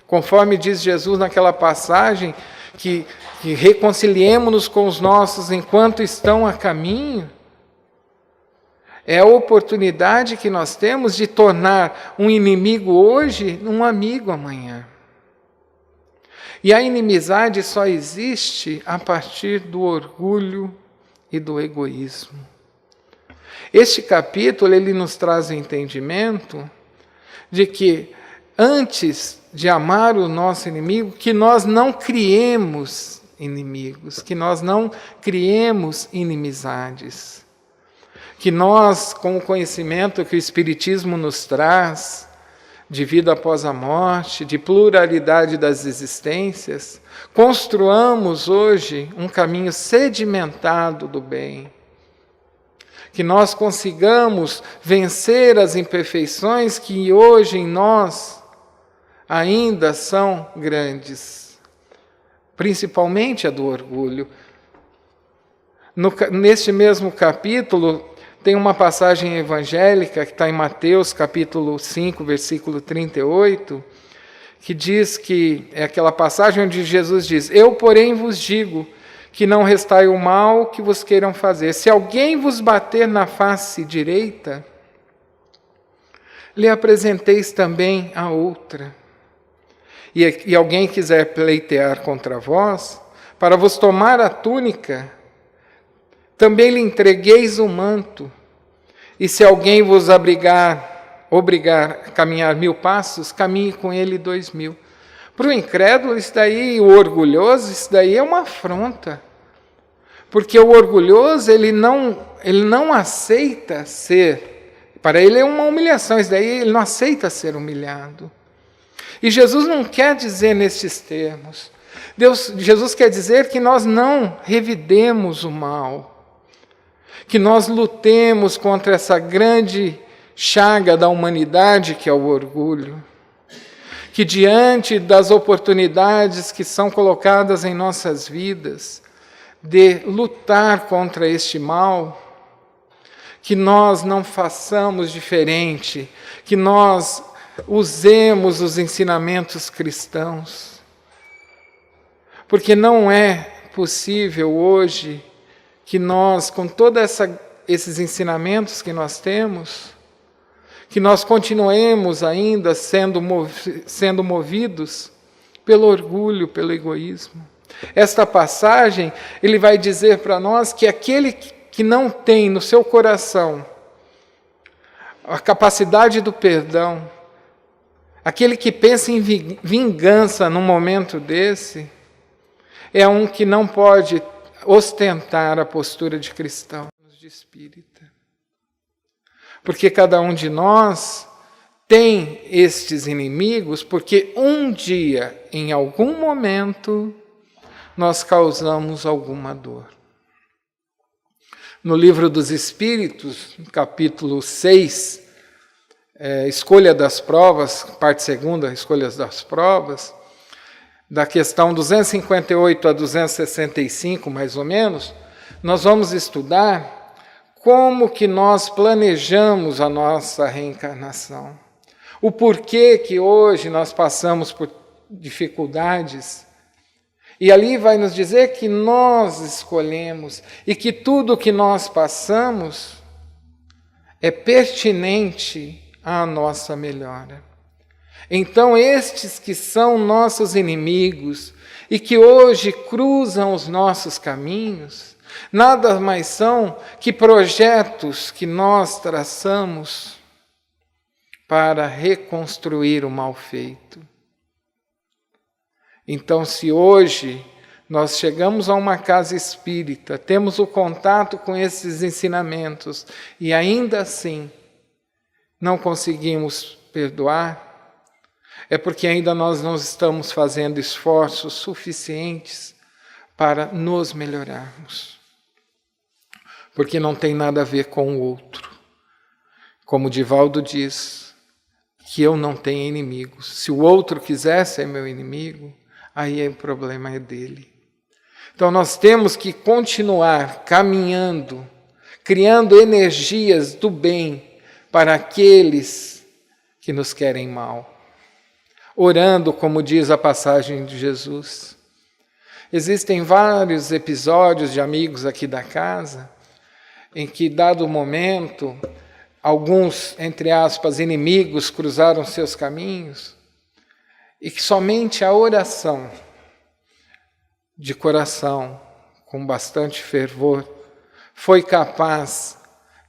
conforme diz Jesus naquela passagem, que reconciliemo-nos com os nossos enquanto estão a caminho, é a oportunidade que nós temos de tornar um inimigo hoje um amigo amanhã. E a inimizade só existe a partir do orgulho e do egoísmo. Este capítulo, ele nos traz o entendimento de que, antes de amar o nosso inimigo, que nós não criemos inimigos, que nós não criemos inimizades. Que nós, com o conhecimento que o Espiritismo nos traz, de vida após a morte, de pluralidade das existências, construamos hoje um caminho sedimentado do bem. Que nós consigamos vencer as imperfeições que hoje em nós ainda são grandes, principalmente a do orgulho. Neste mesmo capítulo, tem uma passagem evangélica que está em Mateus, capítulo 5, versículo 38, que diz que é aquela passagem onde Jesus diz: Eu, porém, vos digo que não restai o mal que vos queiram fazer. Se alguém vos bater na face direita, lhe apresenteis também a outra. E alguém quiser pleitear contra vós, para vos tomar a túnica, também lhe entregueis o manto. E se alguém vos obrigar a caminhar 1000 passos, caminhe com ele 2000. Para o incrédulo, isso daí, o orgulhoso, isso daí é uma afronta. Porque o orgulhoso, ele não aceita ser, para ele é uma humilhação, isso daí ele não aceita ser humilhado. E Jesus não quer dizer nestes termos. Jesus quer dizer que nós não revidemos o mal, que nós lutemos contra essa grande chaga da humanidade que é o orgulho, que diante das oportunidades que são colocadas em nossas vidas, de lutar contra este mal, que nós não façamos diferente, que nós usemos os ensinamentos cristãos, porque não é possível hoje que nós, com todos esses ensinamentos que nós temos, que nós continuemos ainda sendo movidos pelo orgulho, pelo egoísmo. Esta passagem, ele vai dizer para nós que aquele que não tem no seu coração a capacidade do perdão, aquele que pensa em vingança num momento desse, é um que não pode ostentar a postura de cristão, de espírita. Porque cada um de nós tem estes inimigos, porque um dia, em algum momento, nós causamos alguma dor. No Livro dos Espíritos, capítulo 6, Escolha das Provas, parte 2, Escolhas das Provas, da questão 258 a 265, mais ou menos, nós vamos estudar como que nós planejamos a nossa reencarnação. O porquê que hoje nós passamos por dificuldades. E ali vai nos dizer que nós escolhemos e que tudo que nós passamos é pertinente à nossa melhora. Então, estes que são nossos inimigos e que hoje cruzam os nossos caminhos, nada mais são que projetos que nós traçamos para reconstruir o mal feito. Então, se hoje nós chegamos a uma casa espírita, temos o contato com esses ensinamentos e ainda assim não conseguimos perdoar, é porque ainda nós não estamos fazendo esforços suficientes para nos melhorarmos. Porque não tem nada a ver com o outro. Como Divaldo diz, que eu não tenho inimigos. Se o outro quiser ser meu inimigo, aí o problema é dele. Então nós temos que continuar caminhando, criando energias do bem para aqueles que nos querem mal. Orando, como diz a passagem de Jesus. Existem vários episódios de amigos aqui da casa, em que, dado momento, alguns, entre aspas, inimigos cruzaram seus caminhos, e que somente a oração de coração, com bastante fervor, foi capaz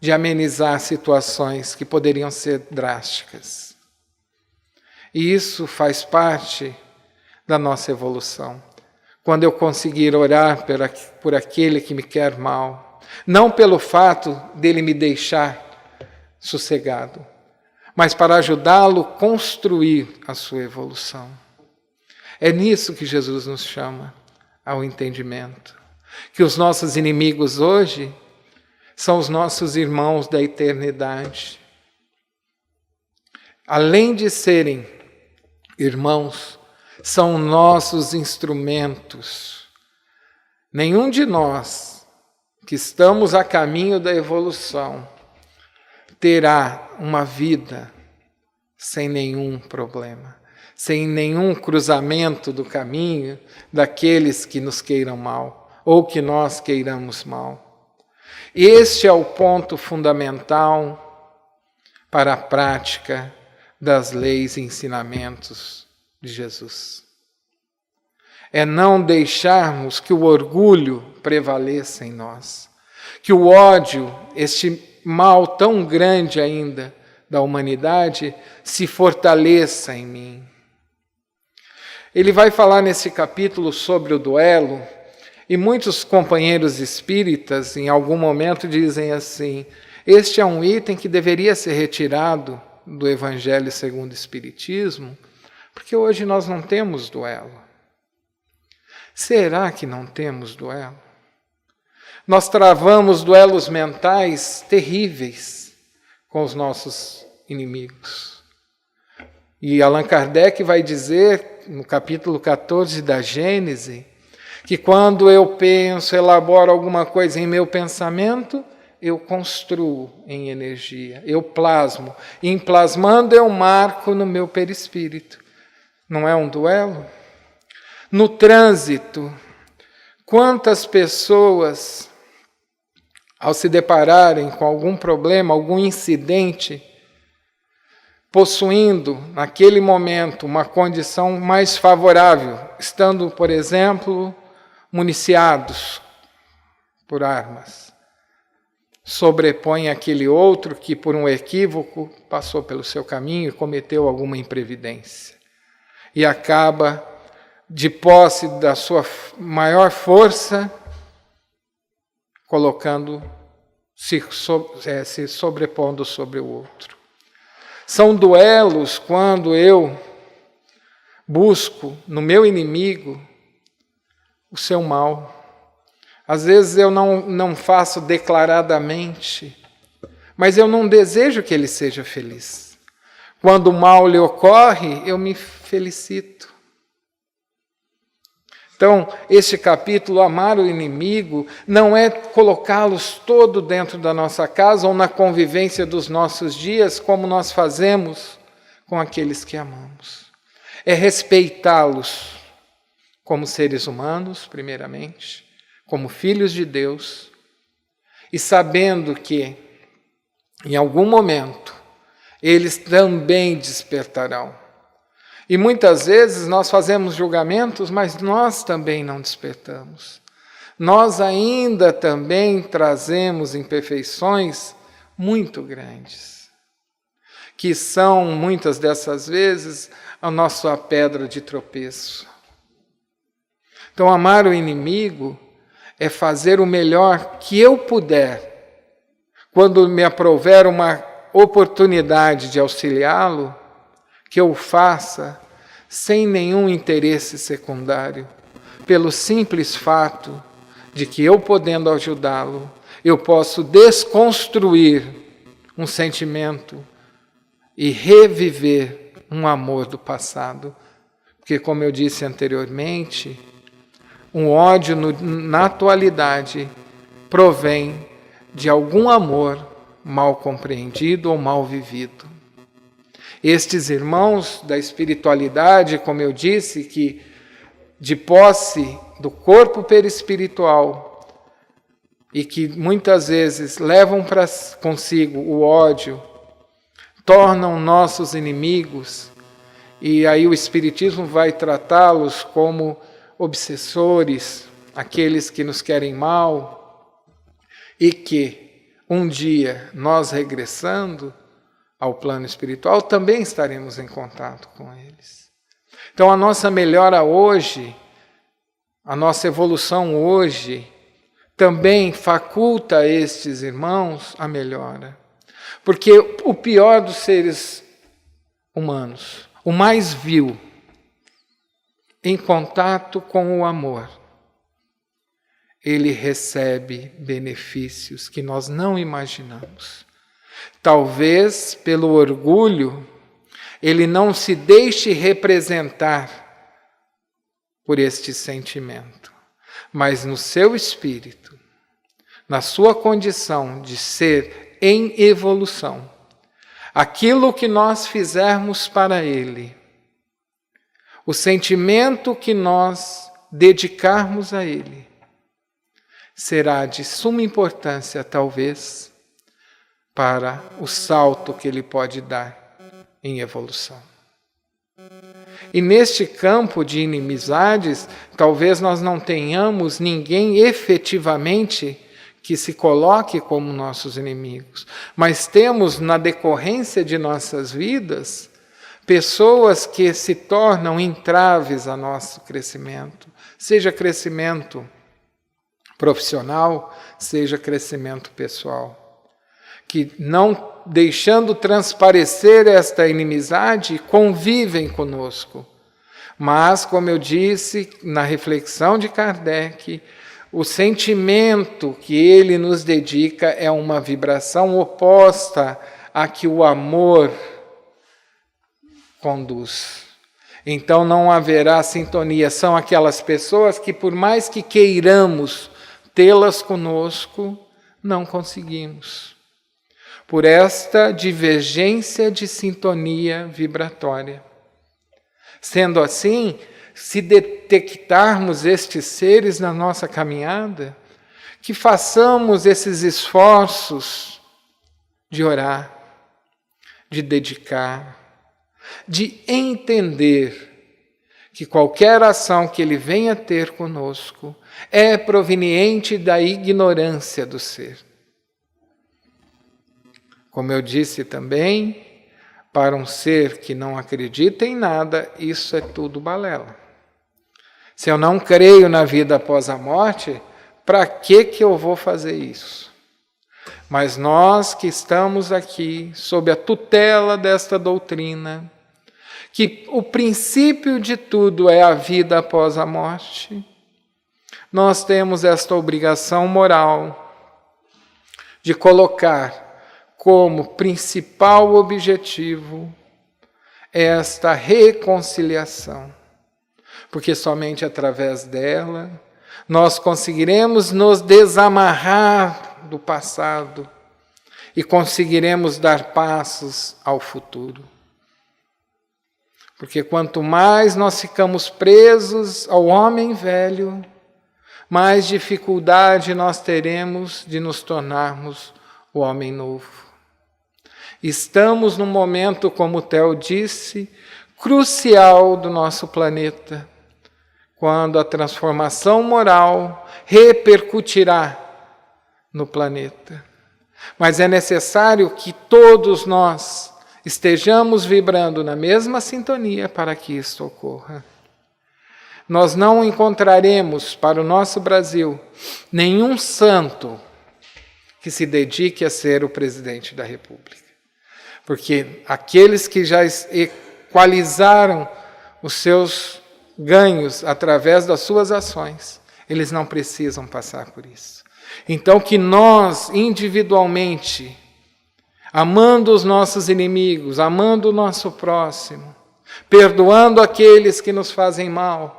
de amenizar situações que poderiam ser drásticas. E isso faz parte da nossa evolução. Quando eu conseguir orar por aquele que me quer mal, não pelo fato dele me deixar sossegado, mas para ajudá-lo a construir a sua evolução. É nisso que Jesus nos chama ao entendimento. Que os nossos inimigos hoje são os nossos irmãos da eternidade. Além de serem irmãos, são nossos instrumentos. Nenhum de nós que estamos a caminho da evolução terá uma vida sem nenhum problema, sem nenhum cruzamento do caminho daqueles que nos queiram mal ou que nós queiramos mal. Este é o ponto fundamental para a prática das leis e ensinamentos de Jesus. É não deixarmos que o orgulho prevaleça em nós, que o ódio, este mal tão grande ainda da humanidade, se fortaleça em mim. Ele vai falar nesse capítulo sobre o duelo, e muitos companheiros espíritas, em algum momento, dizem assim: este é um item que deveria ser retirado do Evangelho segundo o Espiritismo, porque hoje nós não temos duelo. Será que não temos duelo? Nós travamos duelos mentais terríveis com os nossos inimigos. E Allan Kardec vai dizer, no capítulo 14 da Gênese, que quando eu penso, elaboro alguma coisa em meu pensamento, eu construo em energia, eu plasmo. E em plasmando eu marco no meu perispírito. Não é um duelo? No trânsito, quantas pessoas, ao se depararem com algum problema, algum incidente, possuindo, naquele momento, uma condição mais favorável, estando, por exemplo, municiados por armas, sobrepõe aquele outro que, por um equívoco, passou pelo seu caminho e cometeu alguma imprevidência. E acaba, de posse da sua maior força, se sobrepondo sobre o outro. São duelos quando eu busco no meu inimigo o seu mal, Às vezes eu não faço declaradamente, mas eu não desejo que ele seja feliz. Quando o mal lhe ocorre, eu me felicito. Então, este capítulo, amar o inimigo, não é colocá-los todo dentro da nossa casa ou na convivência dos nossos dias, como nós fazemos com aqueles que amamos. É respeitá-los como seres humanos, primeiramente, como filhos de Deus, e sabendo que, em algum momento, eles também despertarão. E muitas vezes nós fazemos julgamentos, mas nós também não despertamos. Nós ainda também trazemos imperfeições muito grandes, que são, muitas dessas vezes, a nossa pedra de tropeço. Então, amar o inimigo é fazer o melhor que eu puder, quando me aprouver uma oportunidade de auxiliá-lo, que eu faça sem nenhum interesse secundário, pelo simples fato de que eu podendo ajudá-lo, eu posso desconstruir um sentimento e reviver um amor do passado. Porque, como eu disse anteriormente, um ódio na atualidade provém de algum amor mal compreendido ou mal vivido. Estes irmãos da espiritualidade, como eu disse, que de posse do corpo perispiritual e que muitas vezes levam consigo o ódio, tornam nossos inimigos, e aí o Espiritismo vai tratá-los como obsessores, aqueles que nos querem mal, e que um dia nós regressando ao plano espiritual, também estaremos em contato com eles. Então a nossa melhora hoje, a nossa evolução hoje, também faculta a estes irmãos a melhora. Porque o pior dos seres humanos, o mais vil, em contato com o amor, ele recebe benefícios que nós não imaginamos. Talvez, pelo orgulho, ele não se deixe representar por este sentimento, mas no seu espírito, na sua condição de ser em evolução, aquilo que nós fizermos para ele, o sentimento que nós dedicarmos a ele, será de suma importância, talvez, para o salto que ele pode dar em evolução. E neste campo de inimizades, talvez nós não tenhamos ninguém efetivamente que se coloque como nossos inimigos, mas temos na decorrência de nossas vidas pessoas que se tornam entraves a nosso crescimento, seja crescimento profissional, seja crescimento pessoal, que não deixando transparecer esta inimizade, convivem conosco. Mas, como eu disse na reflexão de Kardec, o sentimento que ele nos dedica é uma vibração oposta à que o amor conduz. Então não haverá sintonia. São aquelas pessoas que, por mais que queiramos tê-las conosco, não conseguimos. Por esta divergência de sintonia vibratória. Sendo assim, se detectarmos estes seres na nossa caminhada, que façamos esses esforços de orar, de dedicar, de entender que qualquer ação que ele venha ter conosco é proveniente da ignorância do ser. Como eu disse também, para um ser que não acredita em nada, isso é tudo balela. Se eu não creio na vida após a morte, para que eu vou fazer isso? Mas nós que estamos aqui, sob a tutela desta doutrina, que o princípio de tudo é a vida após a morte, nós temos esta obrigação moral de colocar como principal objetivo esta reconciliação, porque somente através dela nós conseguiremos nos desamarrar do passado e conseguiremos dar passos ao futuro. Porque quanto mais nós ficamos presos ao homem velho, mais dificuldade nós teremos de nos tornarmos o homem novo. Estamos num momento, como o Theo disse, crucial do nosso planeta, quando a transformação moral repercutirá no planeta. Mas é necessário que todos nós estejamos vibrando na mesma sintonia para que isto ocorra. Nós não encontraremos para o nosso Brasil nenhum santo que se dedique a ser o presidente da República. Porque aqueles que já equalizaram os seus ganhos através das suas ações, eles não precisam passar por isso. Então que nós, individualmente, amando os nossos inimigos, amando o nosso próximo, perdoando aqueles que nos fazem mal,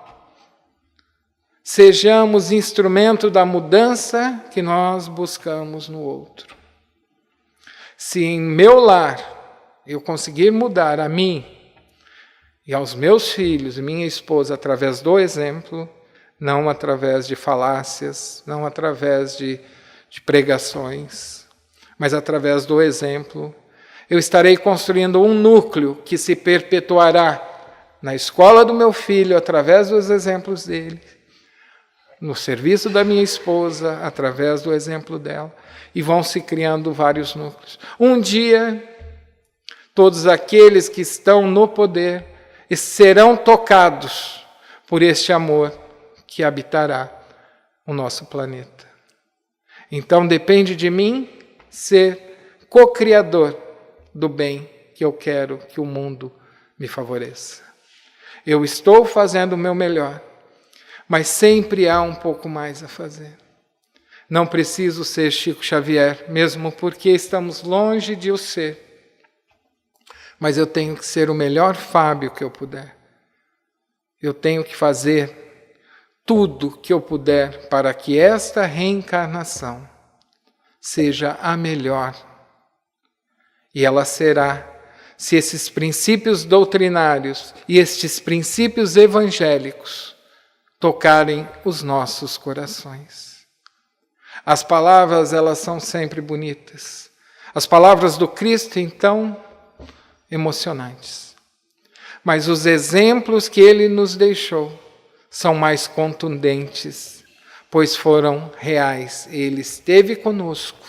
sejamos instrumento da mudança que nós buscamos no outro. Se em meu lar eu conseguir mudar a mim e aos meus filhos e minha esposa através do exemplo, não através de falácias, não através de pregações, mas através do exemplo, eu estarei construindo um núcleo que se perpetuará na escola do meu filho através dos exemplos dele, no serviço da minha esposa através do exemplo dela, e vão se criando vários núcleos. Um dia, todos aqueles que estão no poder serão tocados por este amor que habitará o nosso planeta. Então depende de mim ser co-criador do bem que eu quero que o mundo me favoreça. Eu estou fazendo o meu melhor, mas sempre há um pouco mais a fazer. Não preciso ser Chico Xavier, mesmo porque estamos longe de o ser. Mas eu tenho que ser o melhor Fábio que eu puder. Eu tenho que fazer tudo que eu puder para que esta reencarnação seja a melhor. E ela será, se esses princípios doutrinários e estes princípios evangélicos tocarem os nossos corações. As palavras, elas são sempre bonitas. As palavras do Cristo, então, emocionantes. Mas os exemplos que ele nos deixou são mais contundentes, pois foram reais. Ele esteve conosco,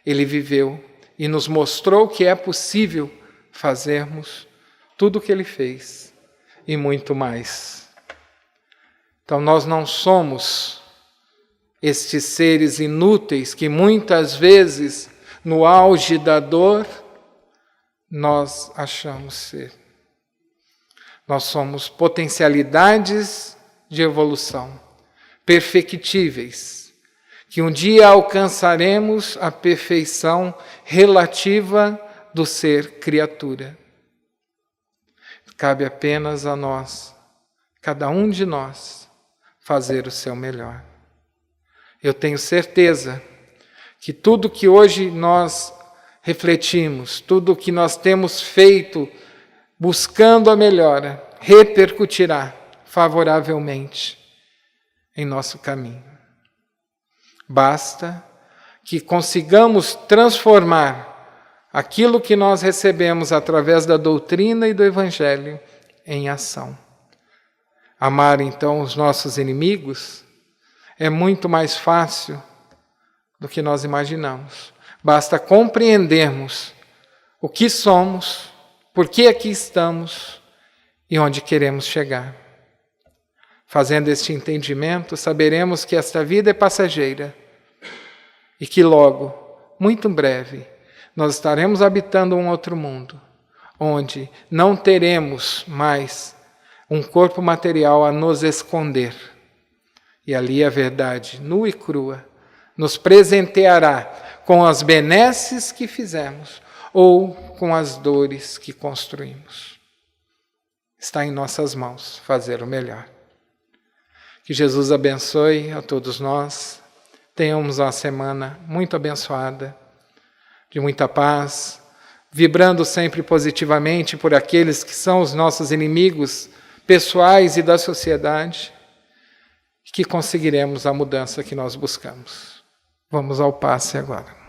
ele viveu e nos mostrou que é possível fazermos tudo o que ele fez e muito mais. Então nós não somos estes seres inúteis que muitas vezes, no auge da dor, nós achamos ser. Nós somos potencialidades de evolução, perfectíveis, que um dia alcançaremos a perfeição relativa do ser criatura. Cabe apenas a nós, cada um de nós, fazer o seu melhor. Eu tenho certeza que tudo que hoje nós refletimos, tudo que nós temos feito buscando a melhora, repercutirá favoravelmente em nosso caminho. Basta que consigamos transformar aquilo que nós recebemos através da doutrina e do Evangelho em ação. Amar, então, os nossos inimigos é muito mais fácil do que nós imaginamos. Basta compreendermos o que somos, por que aqui estamos e onde queremos chegar. Fazendo este entendimento, saberemos que esta vida é passageira e que logo, muito em breve, nós estaremos habitando um outro mundo, onde não teremos mais um corpo material a nos esconder E ali a verdade, nua e crua, nos presenteará com as benesses que fizemos ou com as dores que construímos. Está em nossas mãos fazer o melhor. Que Jesus abençoe a todos nós. Tenhamos uma semana muito abençoada, de muita paz, vibrando sempre positivamente por aqueles que são os nossos inimigos pessoais e da sociedade, que conseguiremos a mudança que nós buscamos. Vamos ao passe agora.